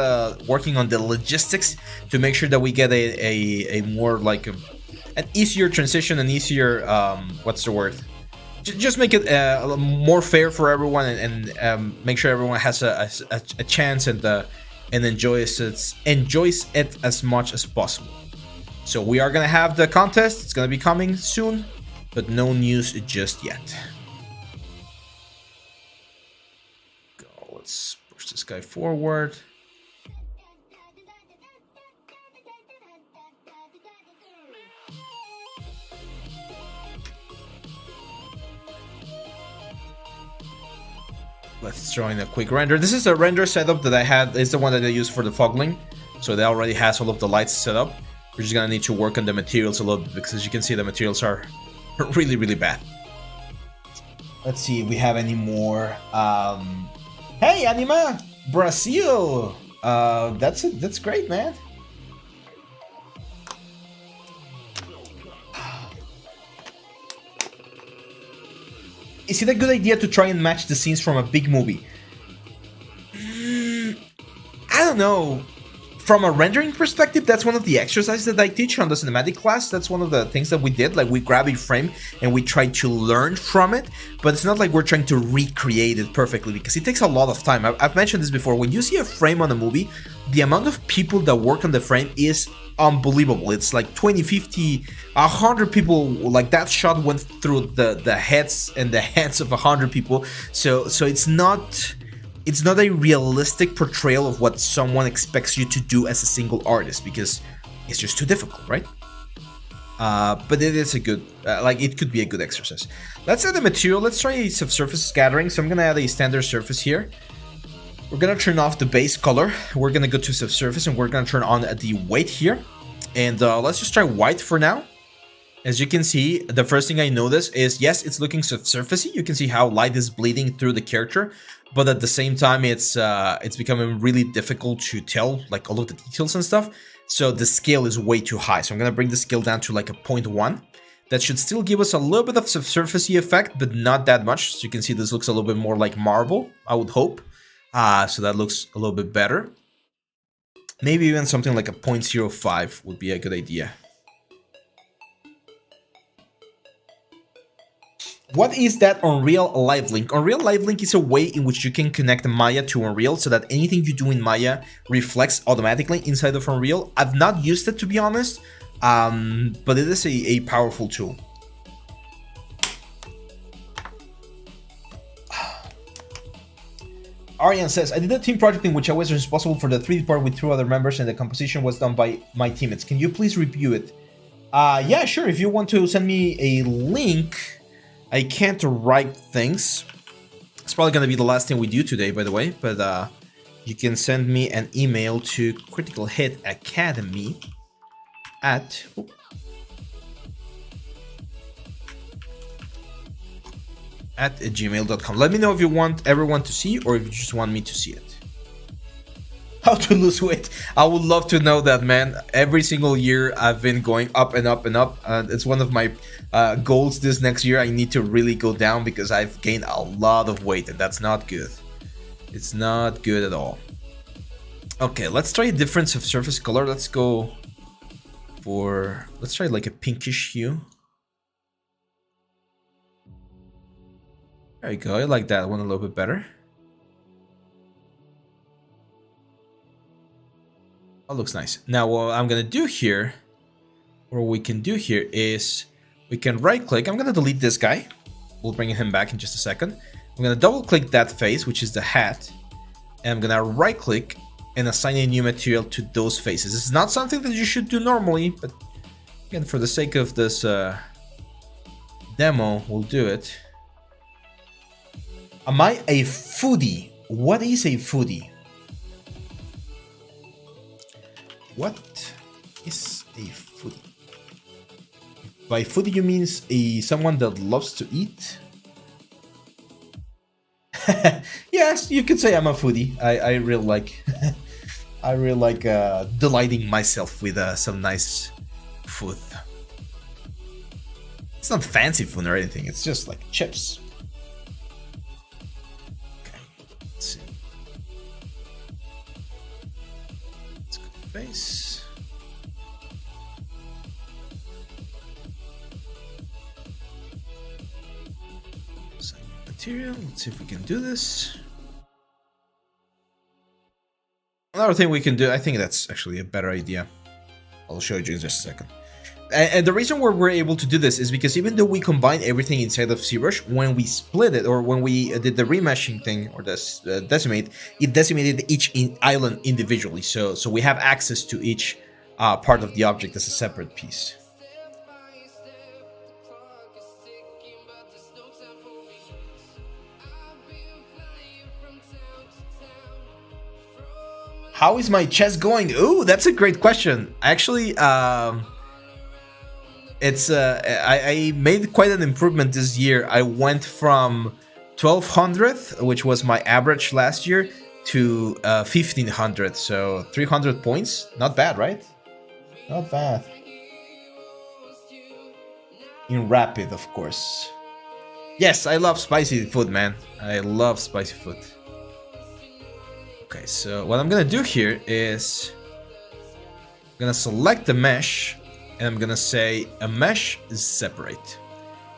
working on the logistics to make sure that we get a more like an easier transition, an easier what's the word? Just make it more fair for everyone, and make sure everyone has a chance and enjoys it as much as possible. So we are gonna have the contest. It's gonna be coming soon, but no news just yet. Let's push this guy forward. Let's throw in a quick render. This is a render setup that I had. It's the one that I use for the Fogling. So that already has all of the lights set up. We're just gonna need to work on the materials a little bit, because as you can see, the materials are really, really bad. Let's see if we have any more. Hey, Anima! Brazil! That's great, man. Is it a good idea to try and match the scenes from a big movie? I don't know. From a rendering perspective, that's one of the exercises that I teach on the cinematic class. That's one of the things that we did. Like, we grab a frame and we try to learn from it, but it's not like we're trying to recreate it perfectly, because it takes a lot of time. I've mentioned this before. When you see a frame on a movie, the amount of people that work on the frame is unbelievable. It's like 20, 50, 100 people. Like, that shot went through the heads and the hands of 100 people. So it's not a realistic portrayal of what someone expects you to do as a single artist, because it's just too difficult, right? But it is a good, it could be a good exercise. Let's add the material. Let's try a subsurface scattering. So I'm gonna add a standard surface here. We're gonna turn off the base color. We're gonna go to subsurface, and we're gonna turn on the weight here. And let's just try white for now. As you can see, the first thing I notice is, yes, it's looking subsurfacey. You can see how light is bleeding through the character, but at the same time, it's becoming really difficult to tell, like, all of the details and stuff. So the scale is way too high. So I'm gonna bring the scale down to like a 0.1. That should still give us a little bit of subsurfacey effect, but not that much. So you can see this looks a little bit more like marble, I would hope. So that looks a little bit better. Maybe even something like a 0.05 would be a good idea. What is that Unreal Live Link? Unreal Live Link is a way in which you can connect Maya to Unreal so that anything you do in Maya reflects automatically inside of Unreal. I've not used it, to be honest, but it is a powerful tool. Arian says, I did a team project in which I was responsible for the 3D part with 2 other members, and the composition was done by my teammates. Can you please review it? Yeah, sure. If you want to send me a link, I can't write things. It's probably going to be the last thing we do today, by the way, but you can send me an email to Critical Hit Academy at gmail.com. Let me know if you want everyone to see or if you just want me to see it. How to lose weight? I would love to know that, man. Every single year I've been going up and up and up. It's one of my goals this next year. I need to really go down because I've gained a lot of weight, and that's not good. It's not good at all. Okay, let's try a different surface color. Let's go for, let's try like a pinkish hue. There you go. I like that one a little bit better. That looks nice. Now what I'm gonna do here, or what we can do here is we can right click. I'm gonna delete this guy. We'll bring him back in just a second. I'm gonna double click that face, which is the hat, and I'm gonna right click and assign a new material to those faces. It's not something that you should do normally, but again, for the sake of this demo, we'll do it. Am I a foodie? What is a foodie? What is a foodie? By foodie you means someone that loves to eat? Yes, you could say I'm a foodie. I really like I really like delighting myself with some nice food. It's not fancy food or anything, it's just like chips. Okay, let's see. Let's go to face. Assignment material, let's see if we can do this. Another thing we can do, I think that's actually a better idea. I'll show you in just a second. And the reason why we're able to do this is because even though we combine everything inside of ZBrush, when we split it, or when we did the remeshing thing, or this decimate, it decimated each island individually. So we have access to each part of the object as a separate piece. How is my chess going? Ooh, that's a great question. Actually, it's I made quite an improvement this year. I went from 1200th, which was my average last year, to 1500. So 300 points. Not bad, right? Not bad. In rapid, of course. Yes, I love spicy food, man. I love spicy food. Okay, so what I'm gonna do here is I'm gonna select the mesh, and I'm gonna say a mesh is separate.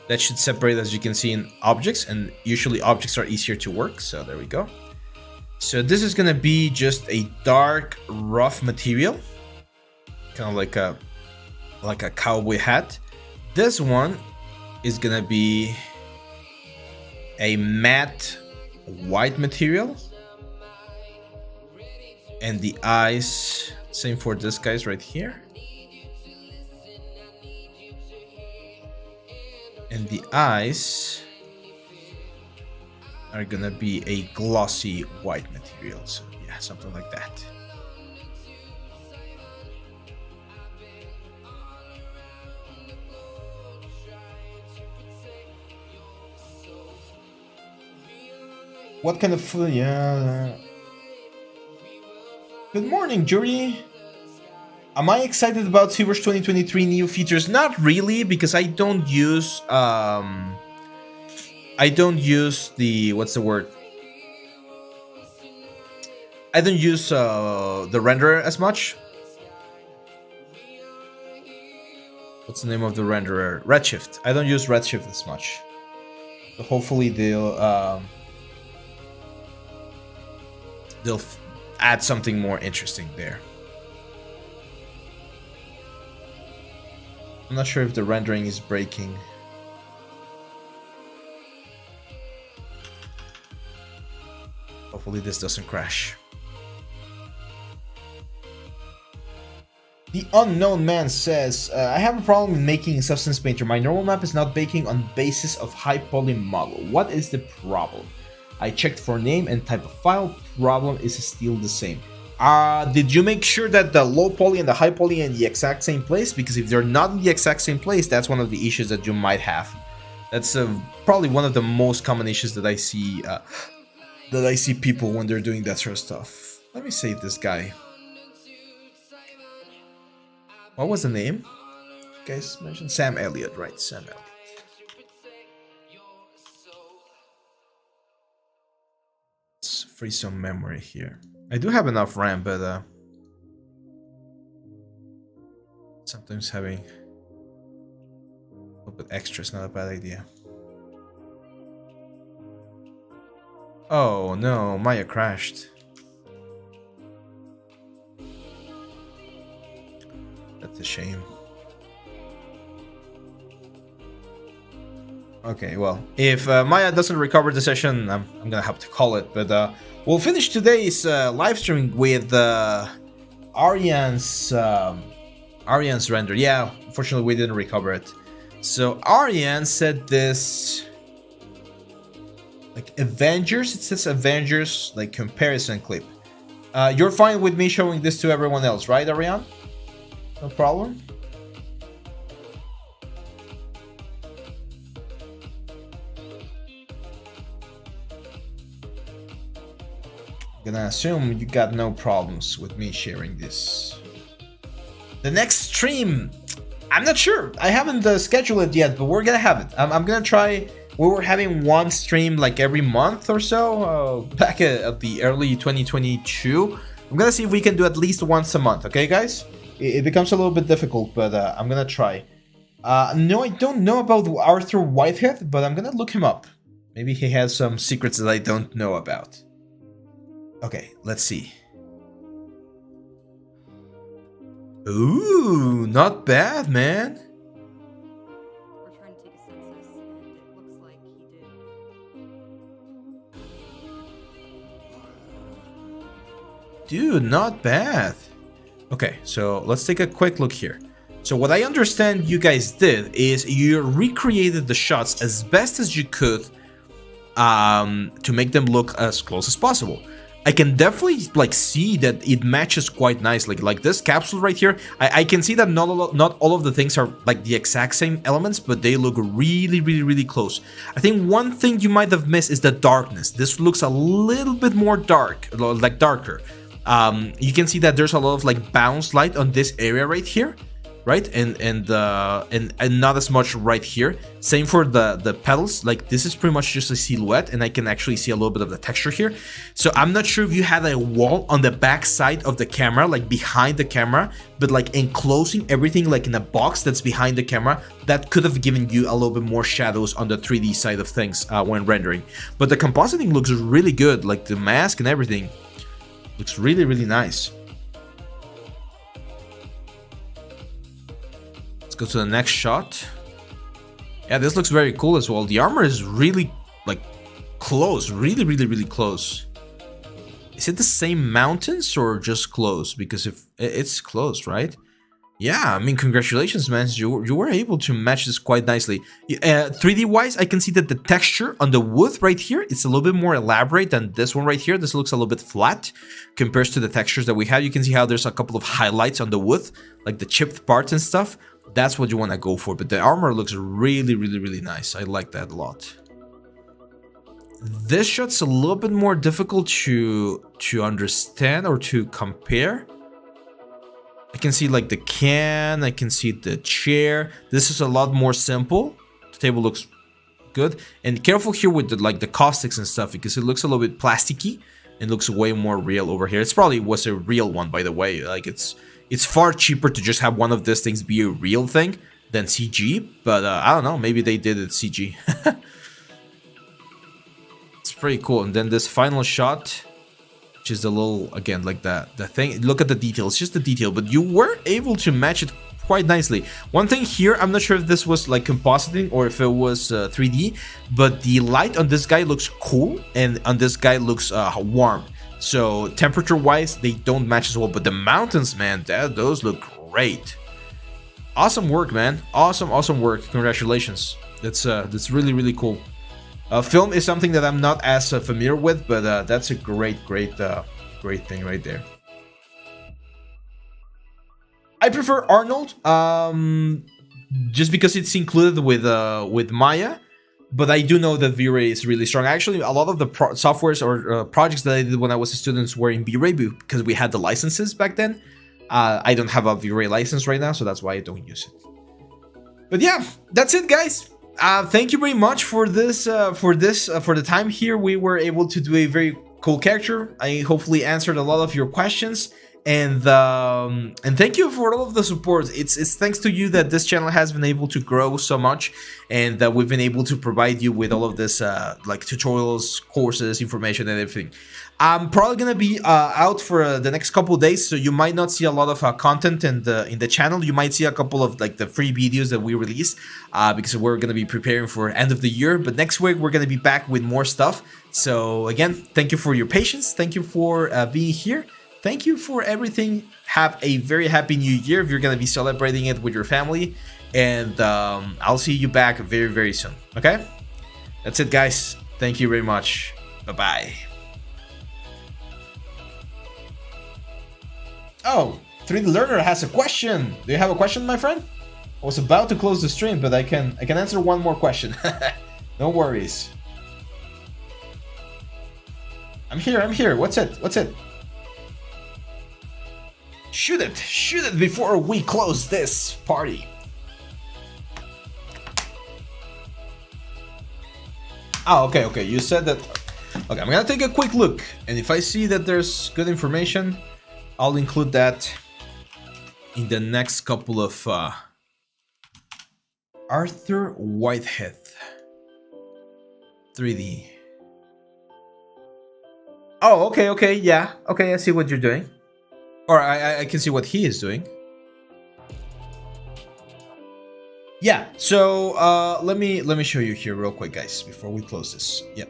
That should separate, as you can see, in objects, and usually objects are easier to work, so there we go. So this is gonna be just a dark, rough material, kind of like a cowboy hat. This one is gonna be a matte white material. And the eyes, same for this guy's right here. And the eyes are gonna be a glossy white material. So yeah, something like that. What kind of food? Yeah. Good morning, Jury. Am I excited about ZBrush 2023 new features? Not really, because I don't use the, what's the word? I don't use the renderer as much. What's the name of the renderer? Redshift. I don't use Redshift as much. So hopefully they'll add something more interesting there. I'm not sure if the rendering is breaking. Hopefully this doesn't crash. The Unknown Man says, I have a problem with making in Substance Painter. My normal map is not baking on basis of high poly model. What is the problem? I checked for name and type of file. Problem is still the same. Did you make sure that the low poly and the high poly are in the exact same place? Because if they're not in the exact same place, that's one of the issues that you might have. That's probably one of the most common issues that I see people when they're doing that sort of stuff. Let me save this guy. What was the name? You guys mentioned Sam Elliott, right? Sam Elliott. Let's free some memory here. I do have enough RAM, but sometimes having a little bit extra is not a bad idea. Oh no, Maya crashed. That's a shame. Okay, well, if Maya doesn't recover the session, I'm gonna have to call it. But we'll finish today's live streaming with Arian's render. Yeah, unfortunately we didn't recover it. So Arian said this, like Avengers. It says Avengers like comparison clip. You're fine with me showing this to everyone else, right, Ariane? No problem. I'm gonna assume you got no problems with me sharing this. The next stream, I'm not sure. I haven't scheduled it yet, but we're gonna have it. I'm gonna try. We were having one stream like every month or so back at the early 2022. I'm gonna see if we can do at least once a month. Okay, guys? It becomes a little bit difficult, but I'm gonna try. No, I don't know about Arthur Whitehead, but I'm gonna look him up. Maybe he has some secrets that I don't know about. Okay, let's see. Ooh, not bad, man. We're trying to take a census, and it looks like he did. Dude, not bad. Okay, so let's take a quick look here. So what I understand you guys did is you recreated the shots as best as you could to make them look as close as possible. I can definitely like see that it matches quite nicely. Like this capsule right here, I can see that not all of the things are like the exact same elements, but they look really close. I think one thing you might have missed is the darkness. This looks a little bit more dark, like darker. You can see that there's a lot of like bounce light on this area right here, right? And not as much right here. Same for the pedals. Like this is pretty much just a silhouette, and I can actually see a little bit of the texture here. So I'm not sure if you had a wall on the back side of the camera, like behind the camera, but like enclosing everything like in a box that's behind the camera. That could have given you a little bit more shadows on the 3D side of things when rendering. But the compositing looks really good, like the mask and everything. Looks really nice. Let's go to the next shot. Yeah, this looks very cool as well. The armor is really like close, really close. Is it the same mountains or just close? Because if it's close, right? Yeah, I mean, congratulations, man. You were able to match this quite nicely. 3D wise, I can see that the texture on the wood right here, it's a little bit more elaborate than this one right here. This looks a little bit flat compared to the textures that we have. You can see how there's a couple of highlights on the wood, like the chipped parts and stuff. That's what you want to go for. But the armor looks really nice. I like that a lot. This shot's a little bit more difficult to understand or to compare. I can see like the can, I can see the chair. This is a lot more simple. The table looks good. And careful here with the caustics and stuff, because it looks a little bit plasticky and looks way more real over here. It's probably was a real one, by the way. Like it's far cheaper to just have one of these things be a real thing than CG. But I don't know, maybe they did it CG. It's pretty cool. And then this final shot, which is a little, again, like the thing. Look at the detail. It's just the detail, but you were able to match it quite nicely. One thing here, I'm not sure if this was like compositing or if it was 3D, but the light on this guy looks cool and on this guy looks warm. So temperature wise, they don't match as well, but the mountains, man, those look great. Awesome work, man. Awesome work. Congratulations. That's really cool. Film is something that I'm not as familiar with, but that's a great thing right there. I prefer Arnold, just because it's included with Maya, but I do know that V-Ray is really strong. Actually, a lot of the softwares or projects that I did when I was a student were in V-Ray because we had the licenses back then. I don't have a V-Ray license right now, so that's why I don't use it. But yeah, that's it, guys. Thank you very much for this for the time here. We were able to do a very cool character. I hopefully answered a lot of your questions, and thank you for all of the support. It's thanks to you that this channel has been able to grow so much, and that we've been able to provide you with all of this like tutorials, courses, information, and everything. I'm probably gonna be out for the next couple of days, so you might not see a lot of content in the channel. You might see a couple of like the free videos that we release because we're gonna be preparing for end of the year. But next week we're gonna be back with more stuff. So again, thank you for your patience. Thank you for being here. Thank you for everything. Have a very happy new year if you're gonna be celebrating it with your family. And I'll see you back very soon. Okay, that's it, guys. Thank you very much. Bye bye. Oh, 3D Learner has a question. Do you have a question, my friend? I was about to close the stream, but I can answer one more question. No worries. I'm here. What's it? Shoot it before we close this party. Oh, okay. You said that. Okay, I'm gonna take a quick look, and if I see that there's good information, I'll include that in the next couple of Arthur Whitehead 3D. Oh, okay, yeah. Okay, I see what you're doing. Or I can see what he is doing. Yeah, so let me show you here real quick, guys, before we close this. Yep,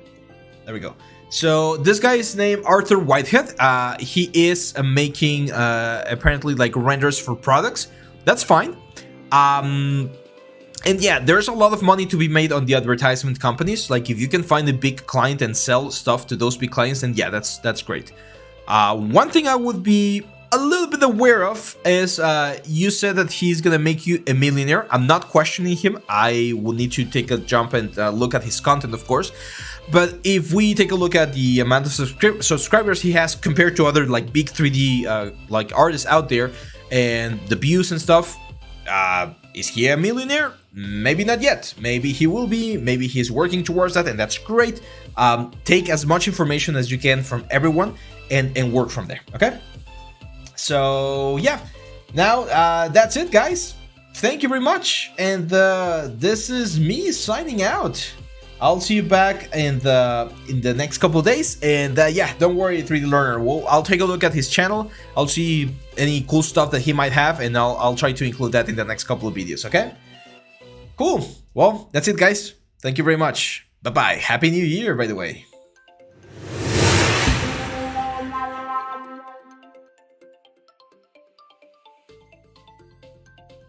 there we go. So this guy is named Arthur Whitehead. He is making apparently like renders for products. That's fine. And yeah, there's a lot of money to be made on the advertisement companies. Like if you can find a big client and sell stuff to those big clients, then yeah, that's great. One thing I would be a little bit aware of is you said that he's gonna make you a millionaire. I'm not questioning him. I will need to take a jump and look at his content, of course. But if we take a look at the amount of subscribers he has compared to other like big 3D like artists out there and the views and stuff, is he a millionaire? Maybe not yet. Maybe he will be. Maybe he's working towards that, and that's great. Take as much information as you can from everyone and work from there. Okay. So yeah, now that's it, guys. Thank you very much, and this is me signing out. I'll see you back in the next couple of days, and yeah, don't worry, 3D Learner. I'll take a look at his channel. I'll see any cool stuff that he might have, and I'll try to include that in the next couple of videos. Okay? Cool. Well, that's it, guys. Thank you very much. Bye bye. Happy New Year, by the way.